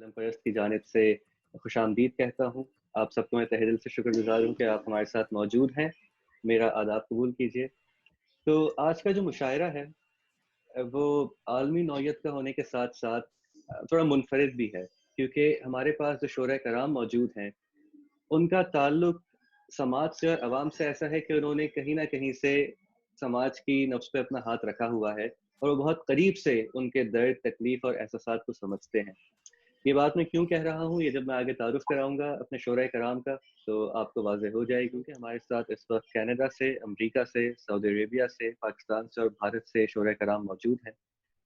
عالم پرست کی جانب سے خوش آمدید کہتا ہوں. آپ سب کو میں تہہ دل سے شکر گزار ہوں کہ آپ ہمارے ساتھ موجود ہیں. میرا آداب قبول کیجیے. تو آج کا جو مشاعرہ ہے وہ عالمی نوعیت کا ہونے کے ساتھ ساتھ تھوڑا منفرد بھی ہے، کیونکہ ہمارے پاس جو شورۂ کرام موجود ہیں ان کا تعلق سماج سے اور عوام سے ایسا ہے کہ انہوں نے کہیں نہ کہیں سے سماج کی نبض پہ اپنا ہاتھ رکھا ہوا ہے اور وہ بہت قریب سے ان کے درد، تکلیف اور احساسات کو سمجھتے ہیں. یہ بات میں کیوں کہہ رہا ہوں، یہ جب میں آگے تعارف کراؤں گا اپنے شورۂ کرام کا تو آپ کو واضح ہو جائے گی کہ ہمارے ساتھ اس وقت کینیڈا سے، امریکہ سے، سعودی عربیہ سے، پاکستان سے اور بھارت سے شورۂ کرام موجود ہیں.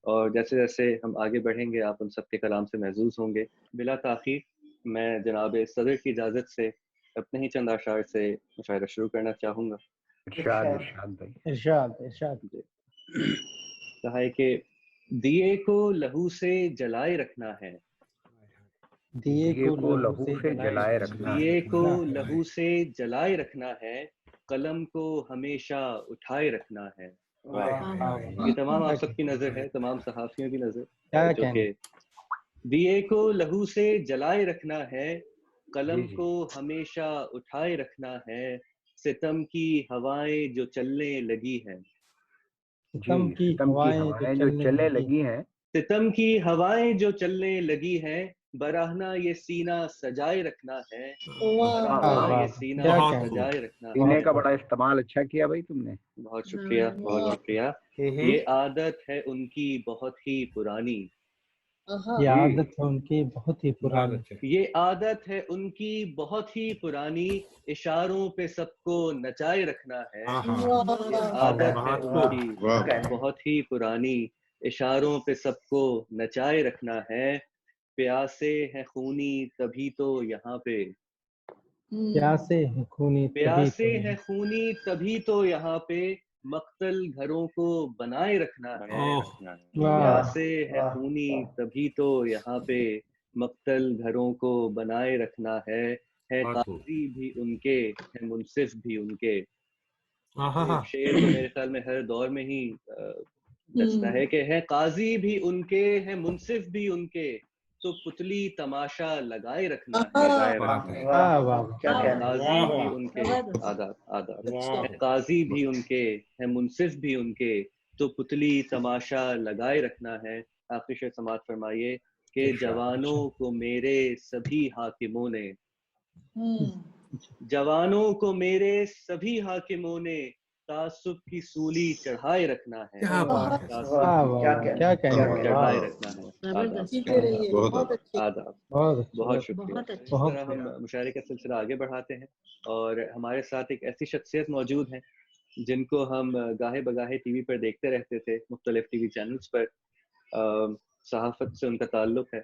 اور جیسے جیسے ہم آگے بڑھیں گے آپ ان سب کے کلام سے محظوظ ہوں گے. بلا تاخیر میں جناب صدر کی اجازت سے اپنے ہی چند اشعار سے مشاعرہ شروع کرنا چاہوں گا. ارشاد. جی. کہا ہے کہ دیے کو لہو سے جلائے رکھنا ہے، دیے کو لہو سے جلائے رکھنا دیے کو لہو سے جلائے رکھنا ہے، قلم کو ہمیشہ اٹھائے رکھنا ہے. یہ تمام آپ سب کی نظر ہے، تمام صحافیوں کی نظر، جو کہ دیے کو لہو سے جلائے رکھنا ہے، قلم کو ہمیشہ اٹھائے رکھنا ہے، ستم کی ہوائیں جو چلنے لگی ہیں. ستم کی ہوائیں جو چلنے لگی ہیں، ستم کی ہوائیں جو چلنے لگی ہیں، براہنا یہ سینہ سجائے رکھنا ہے، براہنا یہ سینہ سجائے رکھنا ہے. سینے کا بڑا استعمال اچھا کیا بھائی تم نے. بہت شکریہ، بہت شکریہ. یہ عادت ہے ان کی بہت ہی پرانی، یہ عادت ہے ان کی بہت ہی پرانی، یہ عادت ہے ان کی بہت ہی پرانی، اشاروں پہ سب کو نچائے رکھنا ہے. یہ عادت ہے ان کی بہت ہی پرانی، اشاروں پہ سب کو نچائے رکھنا ہے. پیاسے ہیں خونی تبھی تو یہاں پہ، پیاسے ہیں خونی پیاسے ہیں خونی تبھی تو یہاں پہ، مقتل گھروں کو بنائے رکھنا ہے. پیاسے ہیں خونی تبھی تو یہاں پہ، مقتل گھروں کو بنائے رکھنا ہے. قاضی بھی ان کے ہے، منصف بھی ان کے. شعر تو میرے خیال میں ہر دور میں ہی بچتا ہے کہ ہے قاضی بھی ان کے ہے، منصف بھی ان کے، تو پتلی تماشا لگائے رکھنا ہے. قاضی بھی ان کے، آداب، قاضی بھی ان کے ہے، منصف بھی ان کے، تو پتلی تماشا لگائے رکھنا ہے. آخری شعر سماعت فرمائیے کہ جوانوں کو میرے سبھی حاکموں نے، جوانوں کو میرے سبھی حاکموں نے، تعصب کی سولی چڑھائے رکھنا ہے. چڑھائے رکھنا ہے. آداب. بہت شکریہ. اس طرح ہم مشاعرے کا سلسلہ آگے بڑھاتے ہیں اور ہمارے ساتھ ایک ایسی شخصیت موجود ہیں جن کو ہم گاہے بگاہے ٹی وی پر دیکھتے رہتے تھے، مختلف ٹی وی چینلز پر. صحافت سے ان کا تعلق ہے.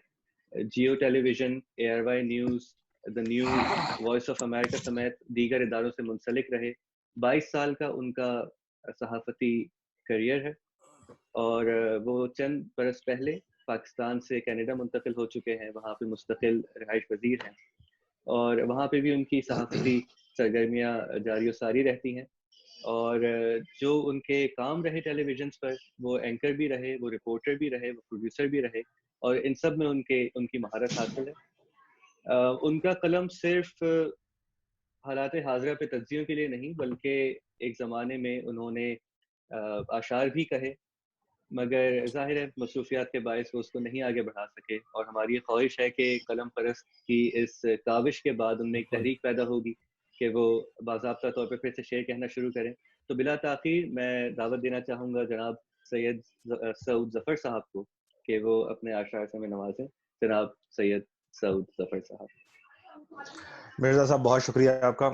Geo television, ARY news, the news, voice of America سمیت دیگر اداروں سے منسلک رہے. 22 سال کا ان کا صحافتی کیریئر ہے اور وہ چند برس پہلے پاکستان سے کینیڈا منتقل ہو چکے ہیں. وہاں پہ مستقل رہائش پذیر ہیں اور وہاں پہ بھی ان کی صحافتی سرگرمیاں جاری و ساری رہتی ہیں. اور جو ان کے کام رہے ٹیلی ویژنس پر، وہ اینکر بھی رہے، وہ رپورٹر بھی رہے، وہ پروڈیوسر بھی رہے، اور ان سب میں ان کی مہارت حاصل ہے. ان کا قلم صرف حالات حاضرہ پہ تجزیوں کے لیے نہیں، بلکہ ایک زمانے میں انہوں نے اشعار بھی کہے، مگر ظاہر ہے مصروفیات کے باعث وہ اس کو نہیں آگے بڑھا سکے. اور ہماری یہ خواہش ہے کہ قلم پرست کی اس کاوش کے بعد ان میں ایک تحریک پیدا ہوگی کہ وہ باضابطہ طور پہ پھر سے شعر کہنا شروع کریں. تو بلا تاخیر میں دعوت دینا چاہوں گا جناب سید سعود ظفر صاحب کو کہ وہ اپنے اشعار سے ہمیں نوازیں. جناب سید سعود ظفر صاحب. مرزا صاحب بہت شکریہ آپ کا.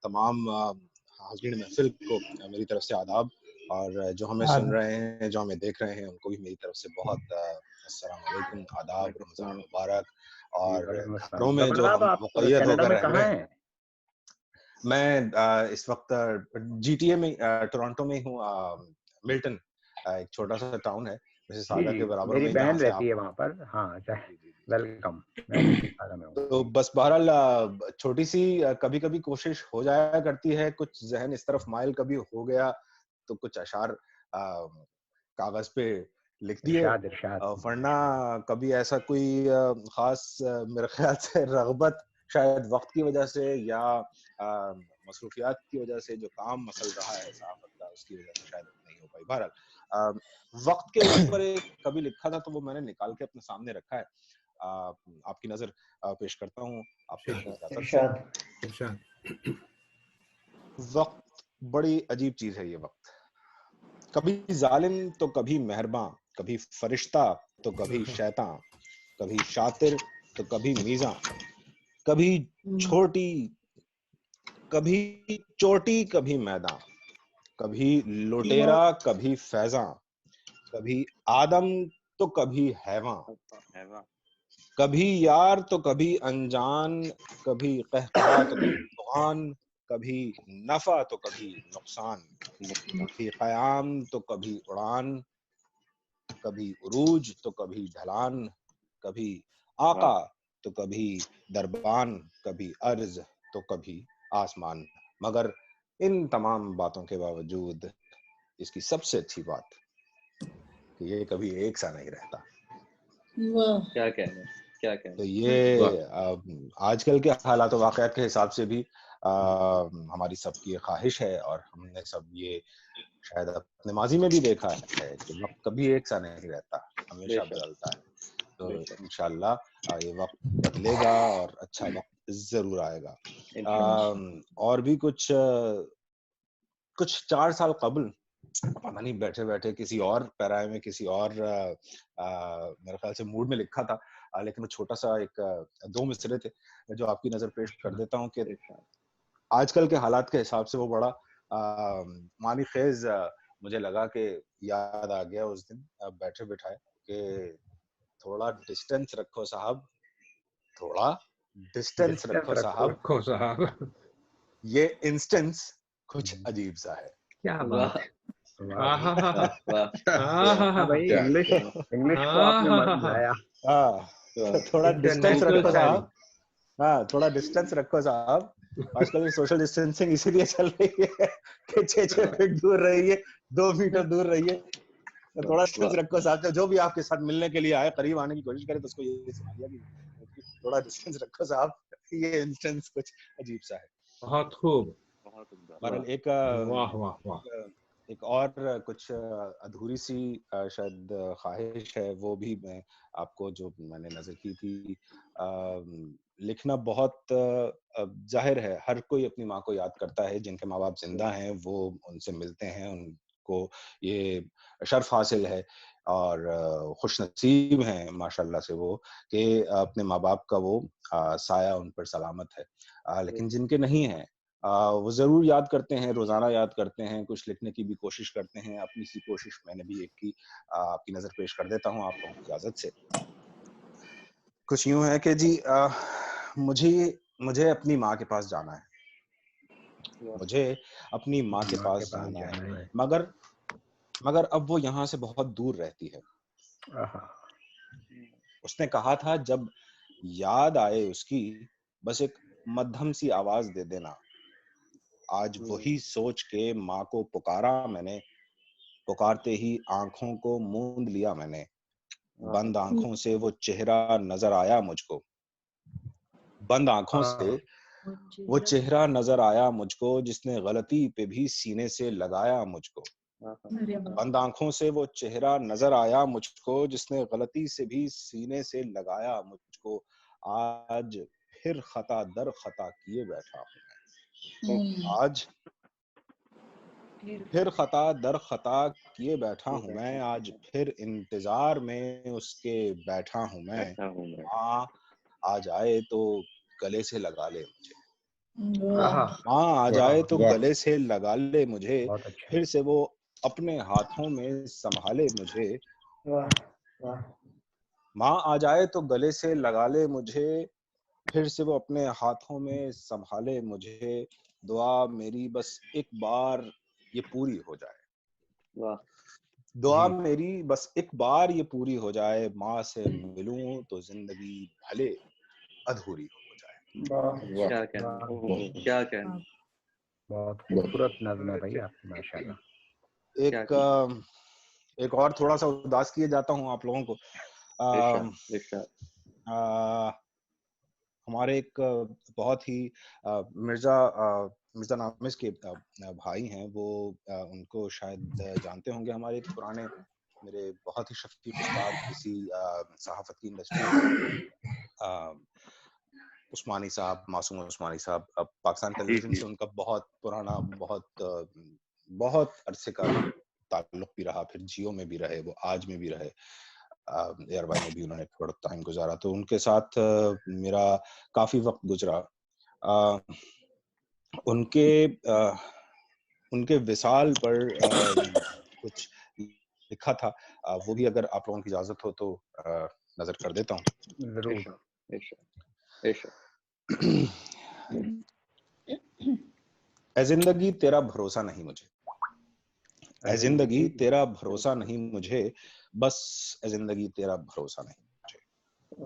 تمام حاضرین محفل کو میری طرف سے آداب، اور جو ہمیں سن رہے ہیں، جو ہمیں دیکھ رہے ہیں، ان کو بھی میری طرف سے بہت السلام علیکم، آداب، رمضان مبارک. اور گھروں میں جو ہم مقید ہو کر رہ رہے ہیں، میں اس وقت GTA میں، ٹورانٹو میں ہوں. ملٹن ایک چھوٹا سا ٹاؤن ہے، جیسے ساگا کے برابر میں، میری بہن رہتی ہے وہاں پر. ہاں ویلکم. تو بس بہرحال چھوٹی سی کبھی کبھی کوشش ہو جایا کرتی ہے، کچھ ذہن اس طرف مائل کبھی ہو گیا تو کچھ اشعار کاغذ پہ لکھ دیے. ورنہ کبھی ایسا کوئی خاص میرے خیال سے رغبت شاید وقت کی وجہ سے یا مصروفیات کی وجہ سے جو کام مسل رہا ہے صحافت کا اس کی وجہ سے شاید نہیں ہو پائی. بہرحال وقت کے اوپر کبھی لکھا تھا تو وہ میں نے نکال کے اپنے سامنے رکھا ہے, آپ کی نظر پیش کرتا ہوں آپ کی اجازت سے. وقت بڑی عجیب چیز ہے یہ وقت. کبھی ظالم تو کبھی مہرباں, کبھی فرشتہ تو کبھی شیطاں, کبھی شاطر تو کبھی میزاں, کبھی چوٹی کبھی میداں, کبھی لٹیرا کبھی فیضاں, کبھی آدم تو کبھی حیواں, کبھی یار تو کبھی انجان, کبھی قہقہا تو کبھی طغان, کبھی نفع تو کبھی نقصان, کبھی قیام تو کبھی اڑان, کبھی عروج تو کبھی ڈھلان, کبھی آقا تو کبھی دربان, کبھی عرض تو کبھی آسمان. مگر ان تمام باتوں کے باوجود اس کی سب سے اچھی بات کہ یہ کبھی ایک سا نہیں رہتا. کیا کہنا تو یہ آج کل کے حالات و واقعات کے حساب سے بھی ہماری سب کی خواہش ہے, اور ہم نے سب یہ شاید اپنے ماضی میں بھی دیکھا ہے کہ وقت کبھی ایک سا نہیں رہتا, ہمیشہ بدلتا ہے. تو انشاءاللہ یہ وقت بدلے گا اور اچھا وقت ضرور آئے گا. اور بھی کچھ 4 سال قبل پتہ نہیں بیٹھے بیٹھے کسی اور پیرائے میں کسی اور میرے خیال سے موڈ میں لکھا تھا, لیکن وہ چھوٹا سا ایک 2 مصرے تھے جو آپ کی نظر پیش کر دیتا ہوں کہ آج کل کے حالات کے حساب سے وہ بڑا معنی خیز مجھے لگا کہ یاد آ گیا اس دن بیٹھے بٹھائے کہ تھوڑا ڈسٹینس رکھو صاحب, تھوڑا ڈسٹینس رکھو صاحب, یہ انسٹنس کچھ عجیب سا ہے. کیا بات ہے, انگلش کو آپ نے مزایا. تھوڑا ڈسٹینس رکھو صاحب, ہاں تھوڑا ڈسٹینس رکھو صاحب. آج کل سوشل ڈسٹینسنگ اسی لیے چل رہی ہے کہ 6 فٹ دور رہیے, 2 میٹر دور رہیے, تھوڑا ڈسٹینس رکھو صاحب. جو بھی آپ کے ساتھ ملنے کے لیے آئے قریب آنے کی کوشش کرے تو اس کو یہ سنا دیا کہ تھوڑا ڈسٹینس رکھو صاحب, یہ انسٹنس کچھ عجیب سا ہے. بہت خوب. ایک اور کچھ ادھوری سی شاید خواہش ہے, وہ بھی میں آپ کو جو میں نے نظر کی تھی. لکھنا بہت ظاہر ہے, ہر کوئی اپنی ماں کو یاد کرتا ہے, جن کے ماں باپ زندہ ہیں وہ ان سے ملتے ہیں, ان کو یہ شرف حاصل ہے اور خوش نصیب ہیں ماشاءاللہ سے وہ کہ اپنے ماں باپ کا وہ سایہ ان پر سلامت ہے. لیکن جن کے نہیں ہیں وہ ضرور یاد کرتے ہیں, روزانہ یاد کرتے ہیں, کچھ لکھنے کی بھی کوشش کرتے ہیں. اپنی سی کوشش میں نے بھی ایک کی, آپ کی نظر پیش کر دیتا ہوں آپ کو اجازت سے. کچھ یوں ہے کہ جی مجھے اپنی ماں کے پاس جانا ہے, مجھے اپنی ماں کے پاس جانا ہے, مگر اب وہ یہاں سے بہت دور رہتی ہے. اس نے کہا تھا جب یاد آئے اس کی بس ایک مدھم سی آواز دے دینا. آج وہی سوچ کے ماں کو پکارا میں نے, پکارتے ہی آنکھوں کو موند لیا میں نے. بند آنکھوں سے وہ چہرہ نظر آیا مجھ کو, بند آنکھوں سے وہ چہرہ نظر آیا مجھ کو, جس نے غلطی پہ بھی سینے سے لگایا مجھ کو. بند آنکھوں سے وہ چہرہ نظر آیا مجھ کو, جس نے غلطی سے بھی سینے سے لگایا مجھ کو. آج پھر خطا در خطا کیے بیٹھا ہوں میں, آج پھر خطا در خطا کیے بیٹھا ہوں میں, آج پھر انتظار میں اس کے بیٹھا ہوں میں. ماں آ جائے تو گلے سے لگا لے مجھے, ماں آ جائے تو گلے سے لگا لے مجھے, پھر سے وہ اپنے ہاتھوں میں سنبھالے مجھے. ماں آ جائے تو گلے سے لگا لے مجھے, پھر سے وہ اپنے ہاتھوں میں سنبھالے مجھے. دعا میری بس ایک بار یہ پوری ہو جائے, دعا میری بس ایک بار یہ پوری ہو جائے. ماں سے ملوں تو زندگی بھلے ادھوری ہو جائے. کیا کہنا, بہت خوبصورت نظم ہے بھائی آپ کی ماشاءاللہ. ایک اور تھوڑا سا اداس کیے جاتا ہوں آپ لوگوں کو. ہمارے ایک بہت ہی مرزا نامس کے بھائی ہیں, وہ ان کو شاید جانتے ہوں گے, ہمارے ایک پرانے میرے بہت ہی شفیق استاد اسی صحافت کی انڈسٹری میں, عثمانی صاحب, معصوم عثمانی صاحب. اب پاکستان ٹیلی ویژن سے ان کا بہت پرانا بہت عرصے کا تعلق بھی رہا, پھر جیو میں بھی رہے, وہ آج میں بھی رہے, ایئر وائی میں بھی انہوں نے تھوڑا ٹائم گزارا, تو ان کے ساتھ میرا کافی وقت گزرا. ان کے وصال پر کچھ لکھا تھا, وہ بھی اگر آپ لوگوں کی اجازت ہو تو نظر کر دیتا ہوں. ضرور. اے زندگی تیرا بھروسہ نہیں مجھے, اے زندگی تیرا بھروسہ نہیں مجھے, بس اے زندگی تیرا بھروسہ نہیں مجھے.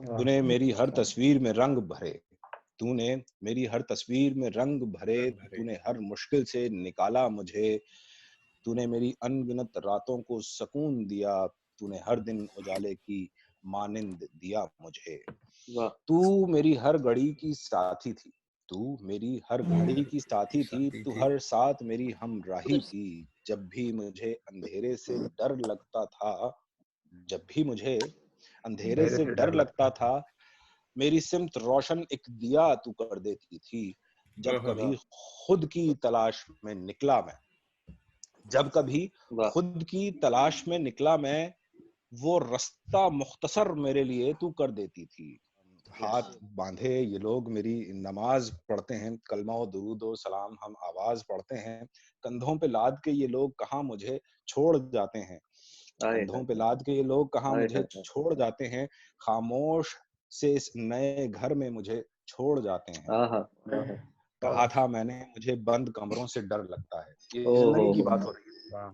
تو نے میری ہر تصویر میں رنگ بھرے, تو نے میری ہر تصویر میں رنگ بھرے, تو نے ہر مشکل سے نکالا مجھے, تو نے میری ان گنت راتوں کو سکون دیا, تو نے ہر دن اجالے کی مانند دیا مجھے. تو میری ہر گھڑی کی ساتھی تھی, تو میری ہر گھڑی کی ساتھی تھی, تو ہر ساتھ میری ہمراہی تھی. جب بھی مجھے اندھیرے سے ڈر لگتا تھا, جب بھی مجھے اندھیرے سے ڈر لگتا تھا, میری سمت روشن ایک دیا تو کر دیتی تھی. جب کبھی خود کی تلاش میں نکلا میں, جب کبھی خود کی تلاش میں نکلا میں, وہ رستہ مختصر میرے لیے تو کر دیتی تھی. ہاتھ باندھے یہ لوگ میری نماز پڑھتے ہیں, کلمہ و درود و سلام ہم آواز پڑھتے ہیں, کندھوں پہ لاد کے یہ لوگ کہاں مجھے چھوڑ جاتے ہیں, کندھوں پہ لاد کے یہ لوگ کہاں مجھے چھوڑ جاتے ہیں, خاموش سے اس نئے گھر میں مجھے چھوڑ جاتے ہیں. کہا تھا میں نے مجھے بند کمروں سے ڈر لگتا ہے, یہ زندگی کی بات ہو رہی ہے.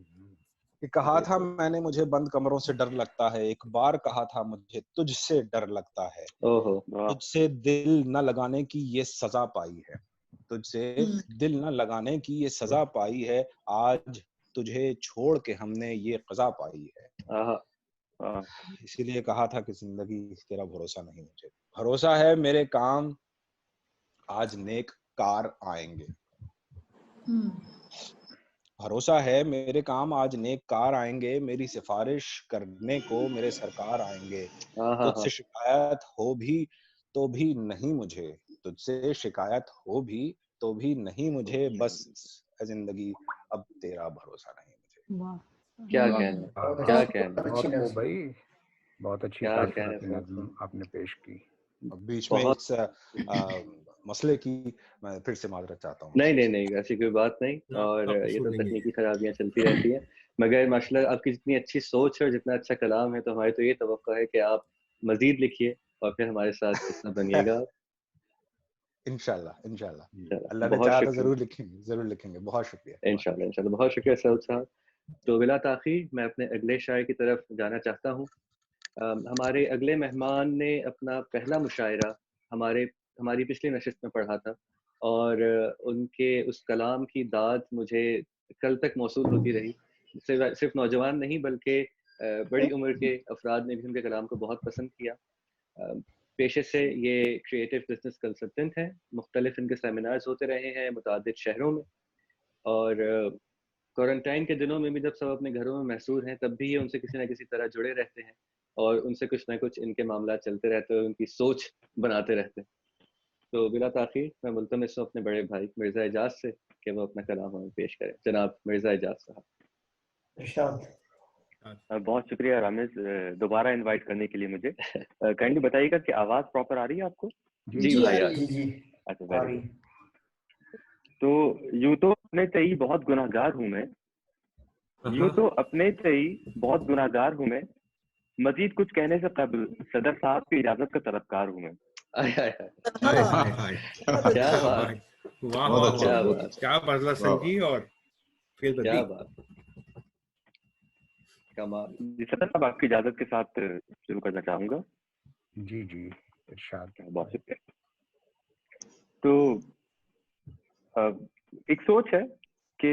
کہ کہا تھا میں نے مجھے بند کمروں سے ڈر لگتا ہے, ایک بار کہا تھا مجھے تجھ سے ڈر لگتا ہے, تجھ سے دل نہ لگانے کی یہ سزا پائی ہے, تجھ سے دل نہ لگانے کی یہ سزا پائی ہے, آج تجھے چھوڑ کے ہم نے یہ قضا پائی ہے. اسی لیے کہا تھا کہ زندگی تیرا بھروسہ نہیں مجھے, بھروسہ ہے میرے کام آج نیک کار آئیں گے, بھروسہ ہے میرے کام آج نیک کار آئیں گے, میری سفارش کرنے کو میرے سرکار آئیں گے. تجھ سے شکایت ہو بھی تو بھی نہیں مجھے, تجھ سے شکایت ہو بھی تو بھی نہیں مجھے, بس اے زندگی اب تیرا بھروسہ نہیں مجھے. کیا کہنا, کیا کہنا بھائی, بہت اچھی نظم آپ نے پیش کی. بیچ میں اس مسئلے کی میں پھر سے معذرت چاہتا ہوں. نہیں ایسی کوئی بات نہیں, اور یہ تو تکنیکی خرابیاں چلتی رہتی ہیں, مگر ماشاء اللہ آپ کی جتنی اچھی سوچ ہے اور جتنا اچھا کلام ہے, تو ہماری تو یہ توقع ہے کہ آپ مزید لکھیے اور پھر ہمارے ساتھ حصہ بنیے گا. انشاءاللہ اللہ نے چاہا تو ضرور لکھیں گے. بہت شکریہ. انشاءاللہ بہت شکریہ سعود صاحب. تو بلا تاخیر میں اپنے اگلے شاعر کی طرف جانا چاہتا ہوں. ہمارے اگلے مہمان نے اپنا پہلا مشاعرہ ہماری پچھلی نشست میں پڑھا تھا, اور ان کے اس کلام کی داد مجھے کل تک موصول ہوتی رہی. صرف نوجوان نہیں بلکہ بڑی عمر کے افراد نے بھی ان کے کلام کو بہت پسند کیا. پیشے سے یہ کریٹو بزنس کنسلٹنٹ ہیں, مختلف ان کے سیمینارز ہوتے رہے ہیں متعدد شہروں میں, اور کوارنٹائن کے دنوں میں بھی جب سب اپنے گھروں میں محصور ہیں, تب بھی یہ ان سے کسی نہ کسی طرح جڑے رہتے ہیں, اور ان سے کچھ نہ کچھ ان کے معاملات چلتے رہتے ہیں, ان کی سوچ بناتے رہتے ہیں. تو بلا تاخیر میں ملتمس ہوں اپنے بڑے بھائی مرزا اعجاز سے کہ وہ اپنا کلام ہمیں پیش کریں. جناب مرزا اعجاز صاحب. بہت شکریہ رامز, دوبارہ انوائٹ کرنے کے لیے مجھے. کائنڈلی بتائیے گا کہ آواز پراپر آ رہی ہے آپ کو؟ جی بھائی. اچھا, ویری گڈ. تو یوں تو اپنے تئی بہت گناہگار ہوں میں, یوں تو اپنے تئی بہت گناہگار ہوں میں, مزید کچھ کہنے سے قبل صدر صاحب کی اجازت کا طلبکار ہوں میں. کیا فضلہ سنجی, اور پھر کیا بات. کمال. جی صدر صاحب, آپ کی اجازت کے ساتھ شروع کرنا چاہوں گا. جی ارشاد. بہت شکریہ. تو ایک سوچ ہے کہ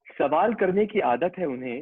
سوال کرنے کی عادت ہے انہیں,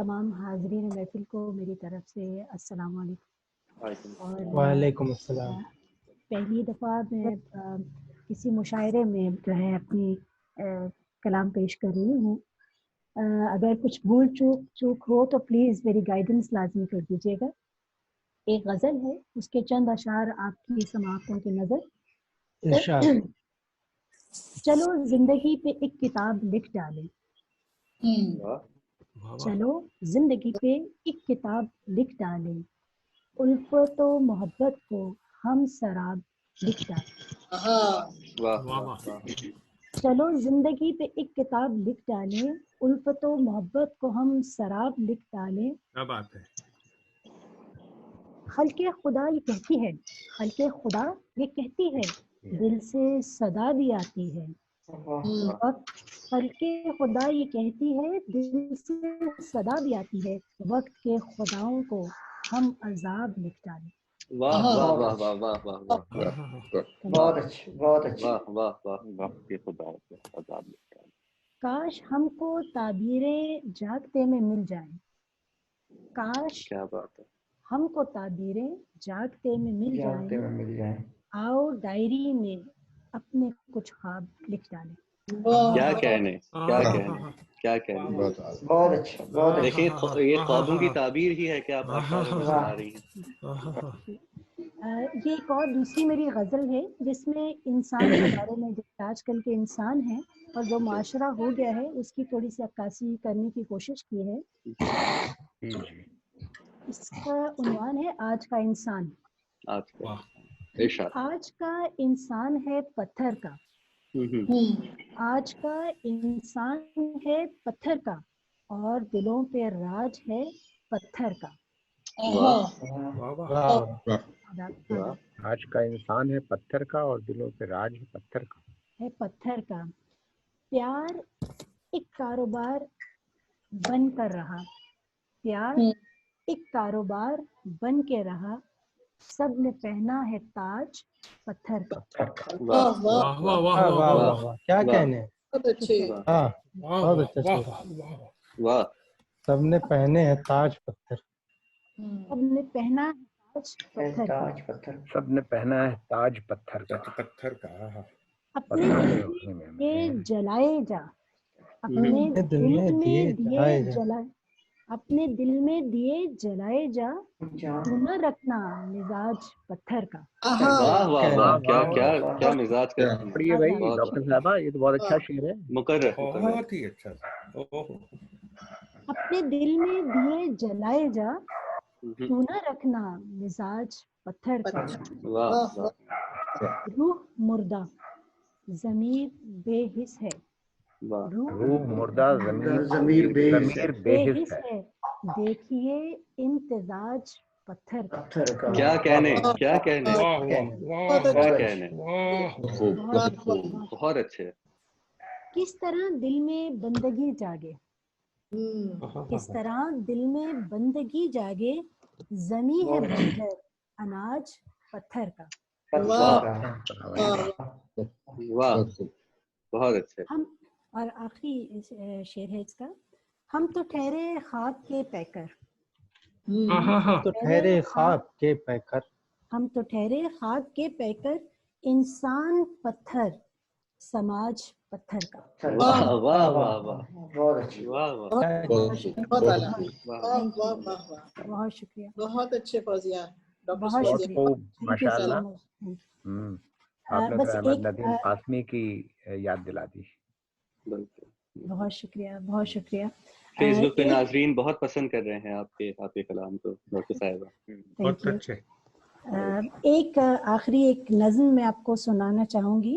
تمام حاضرین محفل کو میری طرف سے السلام علیکم. اور وعلیکم السلام. پہلی دفعہ میں کسی مشاعرے میں جو ہے اپنی کلام پیش کر رہی ہوں. اگر کچھ بھول چوک ہو تو پلیز میری گائیڈنس لازمی کر دیجیے گا. ایک غزل ہے، اس کے چند اشعار آپ کی سماعتوں کی نظر. چلو زندگی پہ ایک کتاب لکھ ڈالیں. چلو زندگی پہ ایک کتاب لکھ ڈالیں، الفت و محبت کو ہم سراب لکھ ڈالیں. چلو زندگی پہ ایک کتاب لکھ ڈالیں، الفت و محبت کو ہم سراب لکھ ڈالیں. کیا بات ہے. خلق خدا یہ کہتی ہے، خلق خدا یہ کہتی ہے، دل سے صدا بھی آتی ہے. خلق خدا یہ کہتی ہے، دل سے صدا بھی آتی ہے، وقت کے خداؤں کو ہم عذاب لکھ ڈالیں. واہ واہ واہ واہ واہ واہ واہ، بہت اچھے بہت اچھے. واہ واہ واہ، وقت کے خداؤں کو عذاب لکھ ڈالیں. کاش ہم کو تعبیریں جاگتے میں مل جائیں. کاش کیا بات ہے. ہم کو تعبیریں جاگتے میں مل جائیں. آؤ ڈائری میں اپنے کچھ خواب لکھ ڈالیں. کیا کہنے، کیا کہنے، کیا کہنے. بہت اچھا بہت اچھا. دیکھیے یہ خوابوں کی تعبیر ہی ہے کہ آپ اشعار میں بنا رہی ہیں. یہ ایک اور دوسری میری غزل ہے جس میں انسان کے بارے میں، جو آج کل کے انسان ہیں اور جو معاشرہ ہو گیا ہے، اس کی تھوڑی سی عکاسی کرنے کی کوشش کی ہے. اس کا عنوان ہے آج کا انسان. آج کا انسان ہے پتھر کا، آج کا انسان ہے پتھر کا، اور دلوں پہ راج ہے پتھر کا. آج کا انسان ہے پتھر کا اور دلوں پہ راج ہے پتھر کا. ہے پتھر کا. پیار ایک کاروبار بن کر رہا، پیار ایک کاروبار بن کے رہا، سب نے پہنا ہے تاج پتھر کا. واہ واہ واہ واہ واہ، کیا کہنے. ہاں بہت اچھا. واہ. سب نے پہنے ہیں تاج پتھر. سب نے پہنا ہے تاج پتھر. سب نے پہنا ہے تاج پتھر کا. پتھر کا. اپنے دل جلائے جا، اپنے دل میں دیے جلائے، اپنے دل میں دیے جلائے جا، تو نہ رکھنا مزاج پتھر کا. واہ واہ واہ، کیا کیا کیا مزاج کا. پڑھیے بھائی ڈاکٹر صاحبہ، یہ تو بہت اچھا شعر ہے. مقرر، بہت ہی اچھا. اپنے دل میں دیے جلائے جا، تو نہ رکھنا مزاج پتھر کا. روح مردہ ضمیر بے حس ہے، روح مردہ ضمیر بے حس ہے. دیکھیے امتزاج پتھر کا. کیا کہنے، کیا کہنے، کیا کہنے. بہت اچھے. کس طرح دل میں بندگی جاگے، کس طرح دل میں بندگی جاگے، زمیں ہے بنجر اناج پتھر کا. واہ، بہت اچھے. ہم، اور آخری شعر ہے اس کا، ہم تو ٹھہرے خواب کے پیکر، تو ٹھہرے خواب کے پیکر، ہم تو ٹھہرے خواب کے پیکر، انسان پتھر سماج پتھر کا. واہ واہ واہ واہ، بہت اچھی. واہ واہ، بہت شکریہ. بہت اچھے فوزیہ، بہت شکریہ. ماشاء اللہ. آپ نے احمد ندیم قاسمی کی یاد دلا دی. بہت شکریہ، بہت شکریہ. فیس بک پہ ناظرین بہت پسند کر رہے ہیں آپ کے کلام کو ڈاکٹر صاحبہ. بہت اچھے. ایک آخری ایک نظم میں آپ کو سنانا چاہوں گی.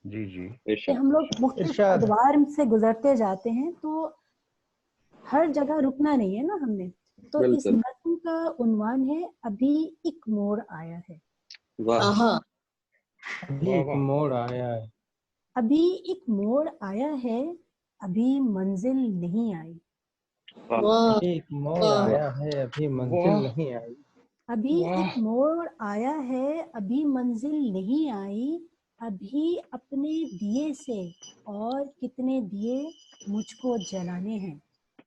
جی جی. کہ ہم لوگ مختلف ادوار سے گزرتے جاتے ہیں تو ہر جگہ رکنا نہیں ہے نا ہم نے. تو اس نظم کا عنوان ہے ابھی ایک موڑ آیا ہے. ابھی ایک موڑ آیا ہے، ابھی ایک موڑ آیا ہے، ابھی منزل نہیں آئی. ایک موڑ آیا ہے، ابھی منزل نہیں آئی. ابھی ایک موڑ آیا ہے، ابھی منزل نہیں آئی. ابھی اپنے دیے سے اور کتنے دیے مجھ کو جلانے ہیں.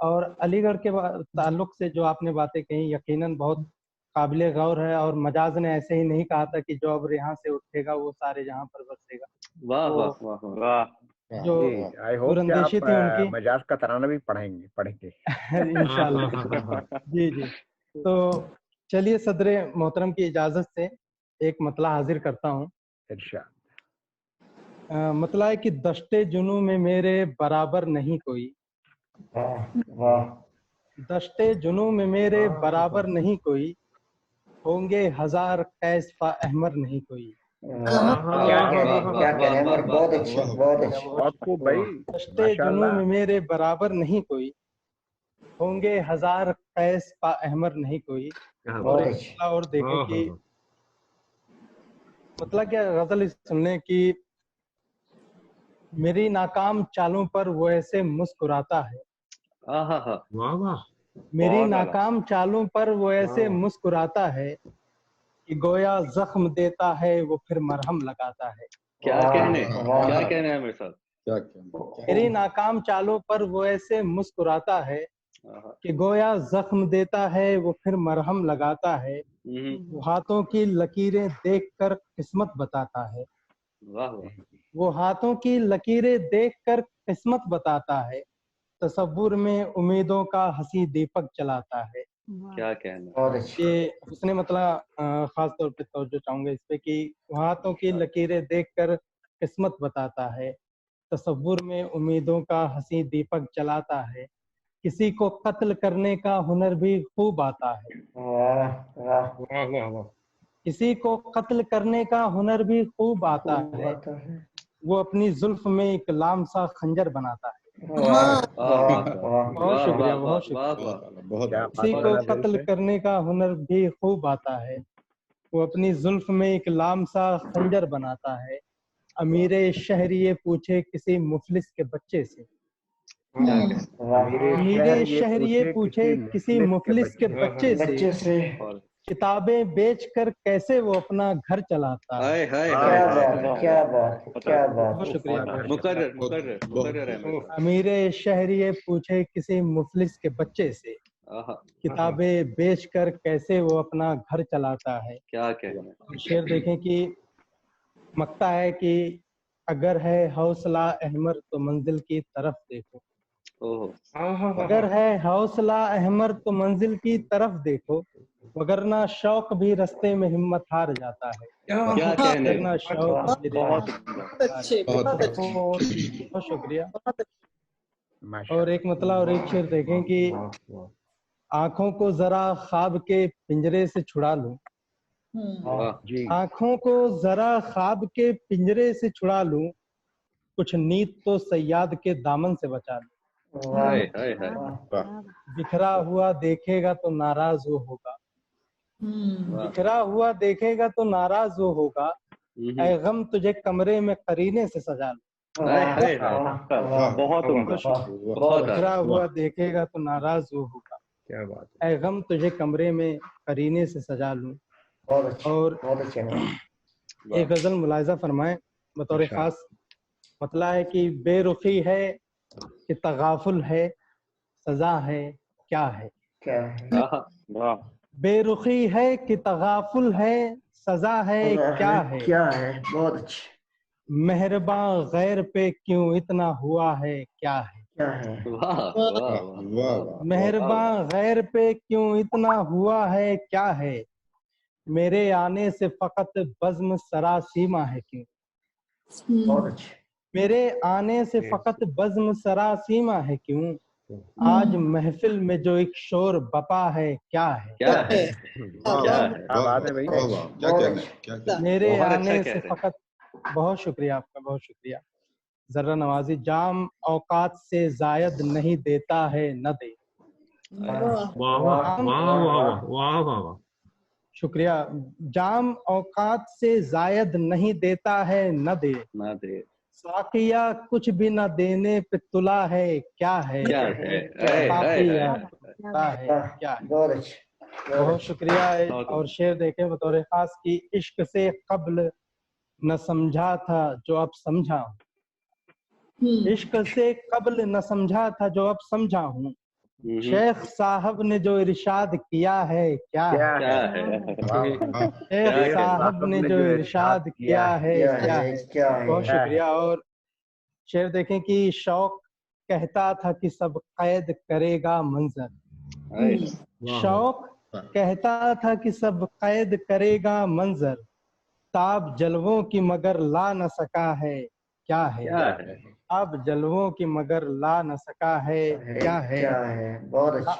اور علی گڑھ کے تعلق سے جو آپ نے باتیں کہیں یقیناً بہت قابل غور ہے، اور مجاز نے ایسے ہی نہیں کہا تھا کہ جو اب یہاں سے اٹھے گا وہ سارے جہاں پر بسے گا. واہ واہ واہ واہ. جو اندیشی تھی ان کی مجاز کا ترانہ بھی پڑھیں گے انشاءاللہ. جی جی. تو چلیے صدر محترم کی اجازت سے ایک مطلع حاضر کرتا ہوں. مطلع ہے کہ دشتے جنوں میں میرے برابر نہیں کوئی، دشتے جنوں میں میرے برابر نہیں کوئی، ہوں گے ہزار قیس فا احمر نہیں کوئی. دشتے جنوں میں میرے برابر نہیں کوئی، ہوں گے ہزار قیس فا احمر نہیں کوئی. اور دیکھیں کہ مطلب کیا غزل سننے کی، میری ناکام چالوں پر وہ ایسے مسکراتا ہے، میری ناکام چالوں پر وہ ایسے مسکراتا ہے کہ گویا زخم دیتا ہے وہ پھر مرہم لگاتا ہے. کیا کہنے ہیں میرے ساتھ. میری ناکام چالوں پر وہ ایسے مسکراتا ہے کہ گویا زخم دیتا ہے وہ پھر مرہم لگاتا ہے. وہ ہاتھوں کی لکیریں دیکھ کر قسمت بتاتا ہے، وہ ہاتھوں کی لکیریں دیکھ کر قسمت بتاتا ہے. تصور میں امیدوں کا ہنسی دیپک چلاتا ہے. کیا کہنا. یہ اس نے مطلب خاص طور پہ توجہ چاہوں گا اس پہ کہ ہاتھوں کی لکیریں دیکھ کر قسمت بتاتا ہے، تصور میں امیدوں کا ہنسی دیپک چلاتا ہے. کسی کو قتل کرنے کا ہنر بھی خوب آتا ہے، کسی کو قتل کرنے کا ہنر بھی خوب آتا ہے. وہ اپنی زلف میں ایک لام سا خنجر بناتا ہے. بہت شکریہ بہت شکریہ. کسی کو قتل کرنے کا ہنر بھی خوب آتا ہے، وہ اپنی زلف میں ایک لام سا خنجر بناتا ہے. امیر شہری یہ پوچھے کسی مفلس کے بچے سے، امیر شہری یہ پوچھے کسی مفلس کے بچے سے، کتابیں بیچ کر کیسے وہ اپنا گھر چلاتا ہے. بہت شکریہ. امیر شہری یہ پوچھے کسی مفلس کے بچے سے، کتابیں بیچ کر کیسے وہ اپنا گھر چلاتا ہے. کیا کہنا. شعر دیکھیں کہ مقطع ہے کہ اگر ہے حوصلہ احمر تو منزل کی طرف دیکھو، اگر ہے حوصلہ احمر تو منزل کی طرف دیکھو، وگرنہ شوق بھی رستے میں ہمت ہار جاتا ہے. کیا کہنے. بہت شکریہ. اور ایک مطلب اور ایک شعر دیکھیں کہ آنکھوں کو ذرا خواب کے پنجرے سے چھڑا لوں، آنکھوں کو ذرا خواب کے پنجرے سے چھڑا لوں، کچھ نیت تو صیاد کے دامن سے بچا لوں. بکھرا ہوا دیکھے گا تو ناراض وہ ہوگا، بکھرا ہوا دیکھے گا تو ناراض وہ ہوگا، اے غم تجھے کمرے میں قرینے سے سجا لوں. بکھرا ہوا دیکھے گا تو ناراض وہ ہوگا، اے غم تجھے کمرے میں قرینے سے سجا لوں. اور ایک غزل ملاحظہ فرمائیں بطور خاص. مطلع ہے کہ بے رخی ہے کہ تغافل ہے، سزا ہے کیا ہے. بے رخی ہے کہ تغافل ہے، سزا ہے کیا ہے. بہت اچھا. مہرباں غیر پہ کیوں اتنا ہوا ہے کیا ہے. مہرباں غیر پہ کیوں اتنا ہوا ہے کیا ہے. میرے آنے سے فقط بزم سراسیما ہے کیوں. میرے آنے سے فقط بزم سراسیما ہے کیوں. آج محفل میں جو ایک شور بپا ہے کیا ہے. میرے آنے سے فقط. بہت شکریہ آپ کا بہت شکریہ. ذرا نوازی. جام اوقات سے زائد نہیں دیتا ہے نہ دے. شکریہ. جام اوقات سے زائد نہیں دیتا ہے نہ دے. ساقیہ کچھ بھی نہ دینے پہ تلا ہے کیا ہے. بہت شکریہ. اور شعر دیکھیں بطور خاص کی عشق سے قبل نہ سمجھا تھا جو اب سمجھا ہوں. عشق سے قبل نہ سمجھا تھا جو اب سمجھا ہوں. شیخ صاحب نے جو ارشاد کیا ہے کیا ہے، شیخ صاحب نے جو ارشاد کیا ہے کیا ہے. بہت شکریہ. اور شعر دیکھیں کہ شوق کہتا تھا کہ سب قید کرے گا منظر، شوق کہتا تھا کہ سب قید کرے گا منظر، تاب جلووں کی مگر لا نہ سکا ہے کیا ہے، اب جلووں کی مگر لا نہ سکا ہے کیا ہے. بہت اچھا.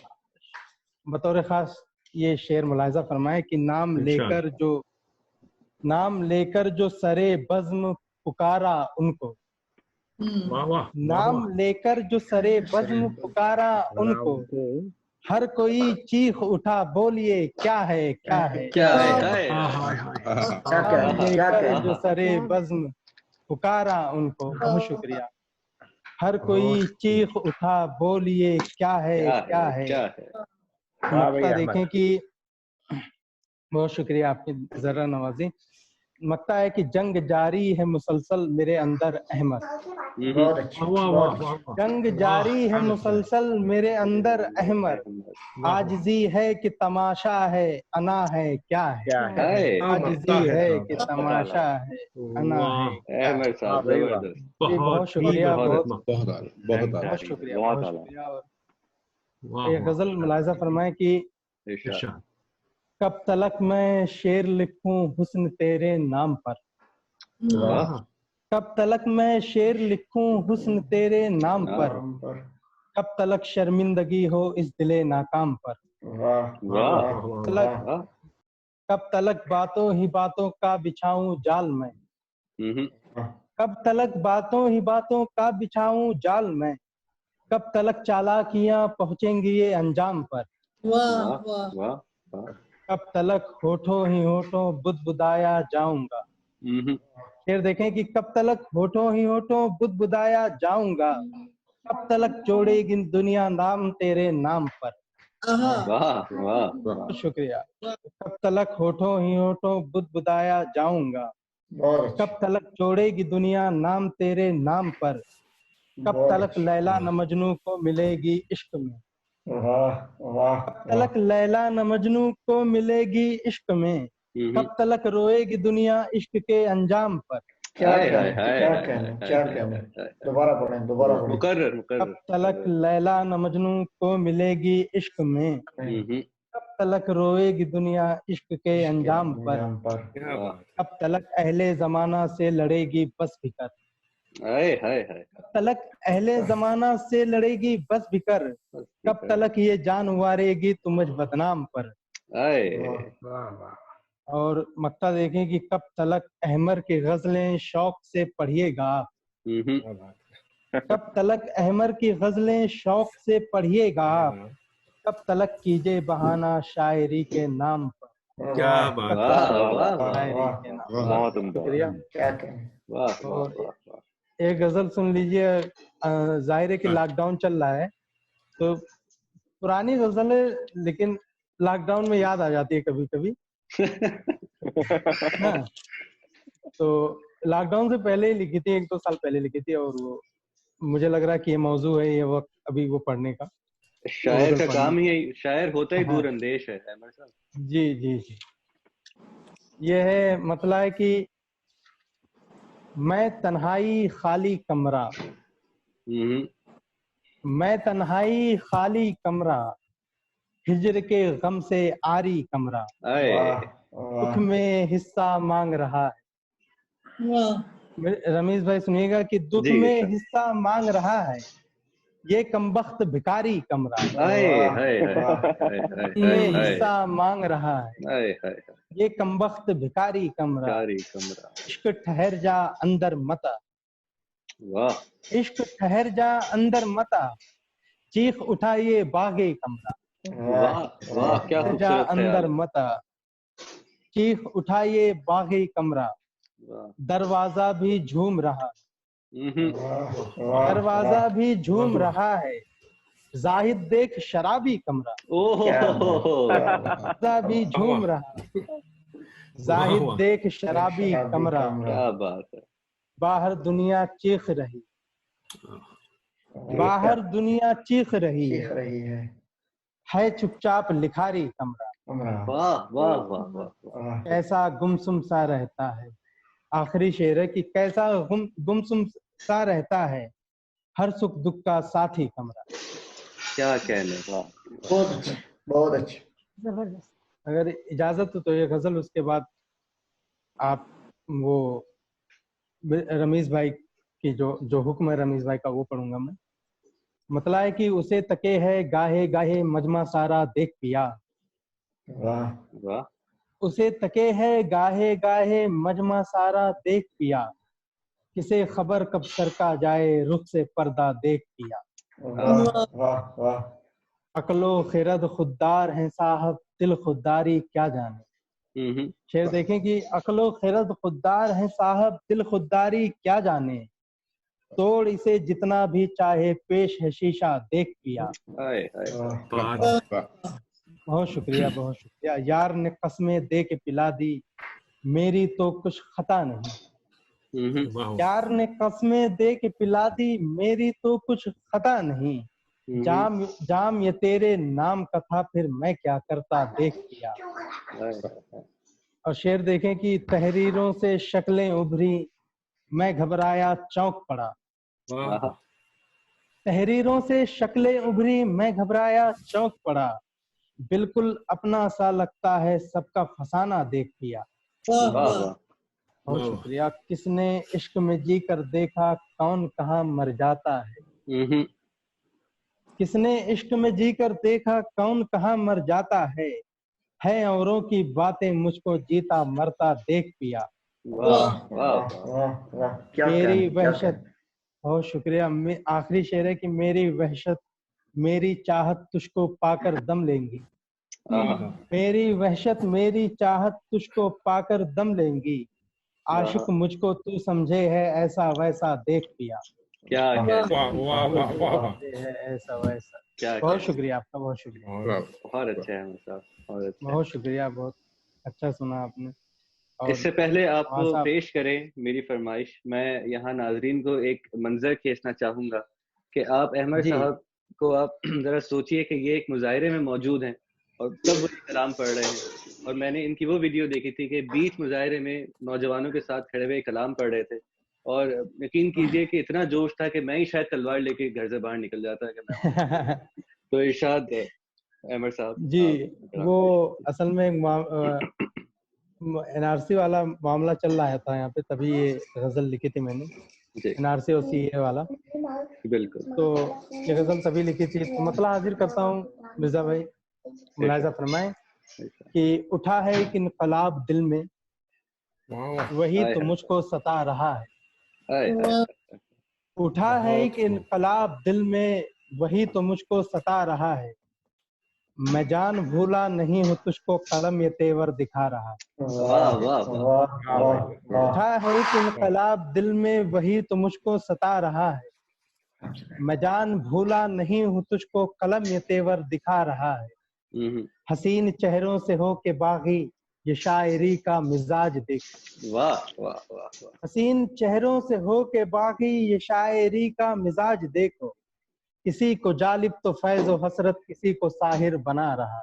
بطور خاص یہ شعر ملاحظہ فرمائے کہ نام لے کر جو سرے بزم پکارا ان کو، نام لے کر جو سرے بزم پکارا ان کو، ہر کوئی چیخ اٹھا بولیے کیا ہے کیا ہے. نام لے کر جو سرے بزم پکارا ان کو. بہت شکریہ. ہر کوئی چیخ اٹھا بولیے کیا ہے کیا ہے. مقطع دیکھیں کہ بہت شکریہ آپ کی ذرا نوازی. مقطع ہے کہ جنگ جاری ہے مسلسل میرے اندر احمد، جنگ جاری ہے مسلسل میرے اندر احمد، عاجزی ہے کہ تماشا ہے انا ہے کیا ہے، عاجزی ہے کہ تماشا ہے انا ہے. بہت شکریہ. بہت شکریہ. بہت شکریہ. ایک غزل ملاحظہ فرمائیں کہ کب تلک میں شعر لکھوں حسن تیرے نام پر، کب تلک میں شعر لکھوں حسن تیرے نام پر، کب تلک شرمندگی ہو اس دل ناکام پر، کب تلک باتوں ہی باتوں کا بچھاؤں جال میں، کب تلک باتوں ہی باتوں کا بچھاؤں جال میں، کب تلک چالاکیاں پہنچیں گی یہ انجام پر، کب تلک ہونٹوں ہی ہونٹوں بد بدایا جاؤں گا. پھر دیکھیں کہ کب تلک ہونٹوں ہی ہونٹوں بد بدایا جاؤں گا، کب تلک جوڑے گی دنیا نام تیرے نام پر. شکریہ. کب تلک ہونٹوں ہی ہونٹوں بد بدایا جاؤں گا، کب تلک جوڑے گی دنیا نام تیرے نام پر، کب تلک لیلا نہ مجنوں کو ملے گی عشق میں، کب تلک لیلا نہ مجنوں کو ملے گی عشق میں، کب تلک روئے گی دنیا عشق کے انجام پر. دوبارہ پڑھیں. کب تلک لیلا نہ مجنوں کو ملے گی عشق میں، کب تلک روئے گی دنیا عشق کے انجام پر، کب تلک اہل زمانہ سے لڑے گی بس بکر، کب تلک اہل زمانہ سے لڑے گی بس بکر، کب تلک یہ جان وارے گی تو مجھ بدنام پر. اور مقطع دیکھیں کہ کب تلک احمر کی غزلیں شوق سے پڑھیے گا، کب تلک احمر کی غزلیں شوق سے پڑھیے گا، کب تلک کیجے بہانہ شاعری کے نام پر. شکریہ. ایک غزل سن لیجیے. ظاہر ہے کہ لاک ڈاؤن چل رہا ہے تو پرانی غزل ہے لیکن لاک ڈاؤن میں یاد آ جاتی ہے کبھی کبھی. تو لاک ڈاؤن سے پہلے ہی لکھی تھی، 1-2 سال پہلے لکھی تھی، اور وہ مجھے لگ رہا ہے کہ یہ موضوع ہے یہ وقت ابھی وہ پڑھنے کا. شاعر کا کام ہی، شاعر ہوتا ہی دور اندیش ہے. جی جی جی. یہ ہے مطلب ہے کہ میں تنہائی خالی کمرہ، میں تنہائی خالی کمرہ، ہجر کے غم سے آری کمرہ، دکھ میں حصہ مانگ رہا ہے. رمیز بھائی سنیے گا کہ دکھ میں حصہ مانگ رہا ہے یہ کمبخت بھکاری کمرہ، دکھ میں حصہ مانگ رہا ہے یہ کمبخت بھکاری کمرہ، عشق ٹھہر جا اندر متا، عشق ٹھہر جا اندر متا، چیخ اٹھائیے باغے کمرہ، ٹھہر جا اندر متا، چیخ اٹھائیے باغے کمرہ، دروازہ بھی جھوم رہا، دروازہ بھی جھوم رہا ہے، زاہد دیکھ شرابی کمرہ، دروازہ بھی جھوم رہا، زاہد دیکھ شرابی کمرہ، باہر دنیا چیخ رہی، باہر دنیا چیخ رہی ہے چپ چاپ لکھاری کمرہ. واہ واہ واہ واہ. کیسا گمسم سا رہتا ہے. آخری شعر ہے کہ کیسا گمسم سا رہتا ہے ہر سکھ دکھ کا ساتھی کمرہ. کیا کہنے. بہت اچھا بہت اچھا زبردست. اگر اجازت ہو تو یہ غزل اس کے بعد آپ وہ رمیز بھائی کی جو حکم ہے رمیز بھائی کا وہ پڑھوں گا میں. مطلع ہے کہ اسے تکے ہے گاہے گاہے مجمع سارا دیکھ پیا. واہ واہ. اسے تکے ہے گاہے گاہے مجمع سارا دیکھ پیا. کسے خبر کب سر کا جائے رخ سے پردہ دیکھ پیا. واہ واہ واہ. عقل و خرد خوددار ہیں صاحب دل خودداری کیا جانے. شعر دیکھیں کہ عقل و خرد خوددار ہیں صاحب دل خودداری کیا جانے. توڑ اسے جتنا بھی چاہے پیش ہے شیشہ دیکھ پیا. بہت شکریہ بہت شکریہ. یار نے قسمیں دے کے پلا دی میری تو کچھ خطا نہیں. یار نے قسمیں دے کے پلا دی میری تو کچھ خطا نہیں. جام یہ تیرے نام کا تھا پھر میں کیا کرتا دیکھ پیا. اور شعر دیکھیں کہ تحریروں سے شکلیں ابھری میں گھبرایا چونک پڑا. تحریروں سے شکلیں ابھری میں گھبرایا چونک پڑا. بالکل اپنا سا لگتا ہے سب کا فسانہ دیکھ پیا. بہت شکریہ. کس نے عشق میں جی کر دیکھا کون کہاں مر جاتا ہے. کس نے عشق میں جی کر دیکھا کون کہاں مر جاتا ہے اوروں کی باتیں مجھ کو جیتا مرتا دیکھ پیا. میری وحشت. بہت شکریہ. آخری شعر ہے کہ میری وحشت میری چاہت تجھ کو پا کر دم لیں گی. میری وحشت میری چاہت تجھ کو پا کر دم لیں گی. عاشق مجھ کو تو سمجھے ہے ایسا ویسا دیکھ پیا. ایسا ویسا. بہت شکریہ آپ کا. بہت شکریہ. بہت اچھا ہے. بہت شکریہ. بہت اچھا سنا آپ نے. اس سے پہلے آپ پیش کریں میری فرمائش. میں یہاں ناظرین کو ایک منظر کھینچنا چاہوں گا کہ آپ احمد صاحب کو آپ ذرا سوچئے کہ یہ ایک مظاہرے میں موجود ہیں اور تب وہ کلام پڑھ رہے ہیں. اور میں نے ان کی وہ ویڈیو دیکھی تھی کہ بیچ مظاہرے میں نوجوانوں کے ساتھ کھڑے ہوئے کلام پڑھ رہے تھے. اور یقین کیجئے کہ اتنا جوش تھا کہ میں ہی شاید تلوار لے کے گھر سے باہر نکل جاتا کہ میں. تو ارشاد احمد صاحب. جی وہ اصل میں این آر سی والا معاملہ چل رہا تھا یہاں پہ تبھی یہ غزل لکھی تھی میں نے. این آر سی اور سی اے والا. بالکل. تو یہ غزل تبھی لکھی تھی. تو مسئلہ حاضر کرتا ہوں مرزا بھائی. ملاحظہ فرمائیں کہ اٹھا ہے ایک انقلاب دل میں وہی تو مجھ کو ستا رہا ہے. اٹھا ہے ایک انقلاب دل میں وہی تو مجھ کو ستا رہا ہے. میں جان بھولا نہیں ہوں تجھ کو قلم یہ تیور دکھا رہا. اٹھا ہے ایک انقلاب دل میں وہی تو مجھ کو ستا رہا ہے. میں جان بھولا نہیں ہوں تجھ کو قلم یہ تیور دکھا رہا ہے. حسین چہروں سے ہو کے باغی یہ شاعری کا مزاج دیکھ. حسین چہروں سے ہو کے باغی یہ شاعری کا مزاج دیکھو. کسی کو جالب تو فیض و حسرت کسی کو ساحر بنا رہا.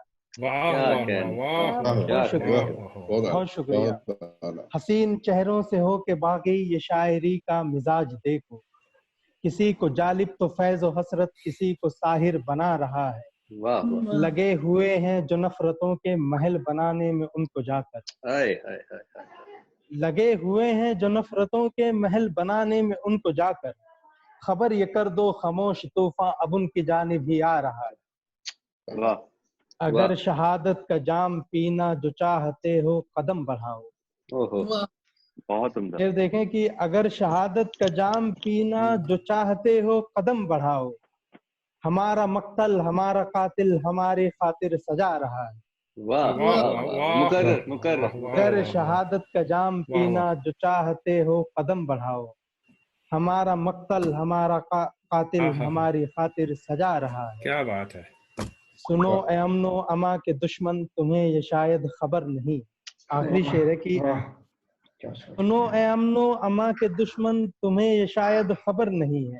بہت شکریہ. حسین چہروں سے ہو کے باغی یہ شاعری کا مزاج دیکھو. کسی کو جالب تو فیض و حسرت کسی کو ساحر بنا رہا ہے. لگے ہوئے ہیں جو نفرتوں کے محل بنانے میں ان کو جا کر. لگے ہوئے ہیں جو نفرتوں کے محل بنانے میں ان کو جا کر. خبر یہ کر دو خاموش طوفان اب ان کی جانب ہی آ رہا ہے. اگر شہادت کا جام پینا جو چاہتے ہو قدم بڑھاؤ. بہت عمدہ. پھر دیکھیں کہ اگر شہادت کا جام پینا جو چاہتے ہو قدم بڑھاؤ. ہمارا مقتل ہمارا قاتل ہماری خاطر سجا رہا ہے. اگر شہادت کا جام پینا جو چاہتے ہو قدم بڑھاؤ. ہمارا مقتل ہمارا قاتل ہماری خاطر سجا رہا ہے. کیا بات ہے. سنو اے امن و اما کے دشمن تمہیں یہ شاید خبر نہیں. آخری شعر ہے کہ سنو اے امن و اما کے دشمن تمہیں یہ شاید خبر نہیں ہے.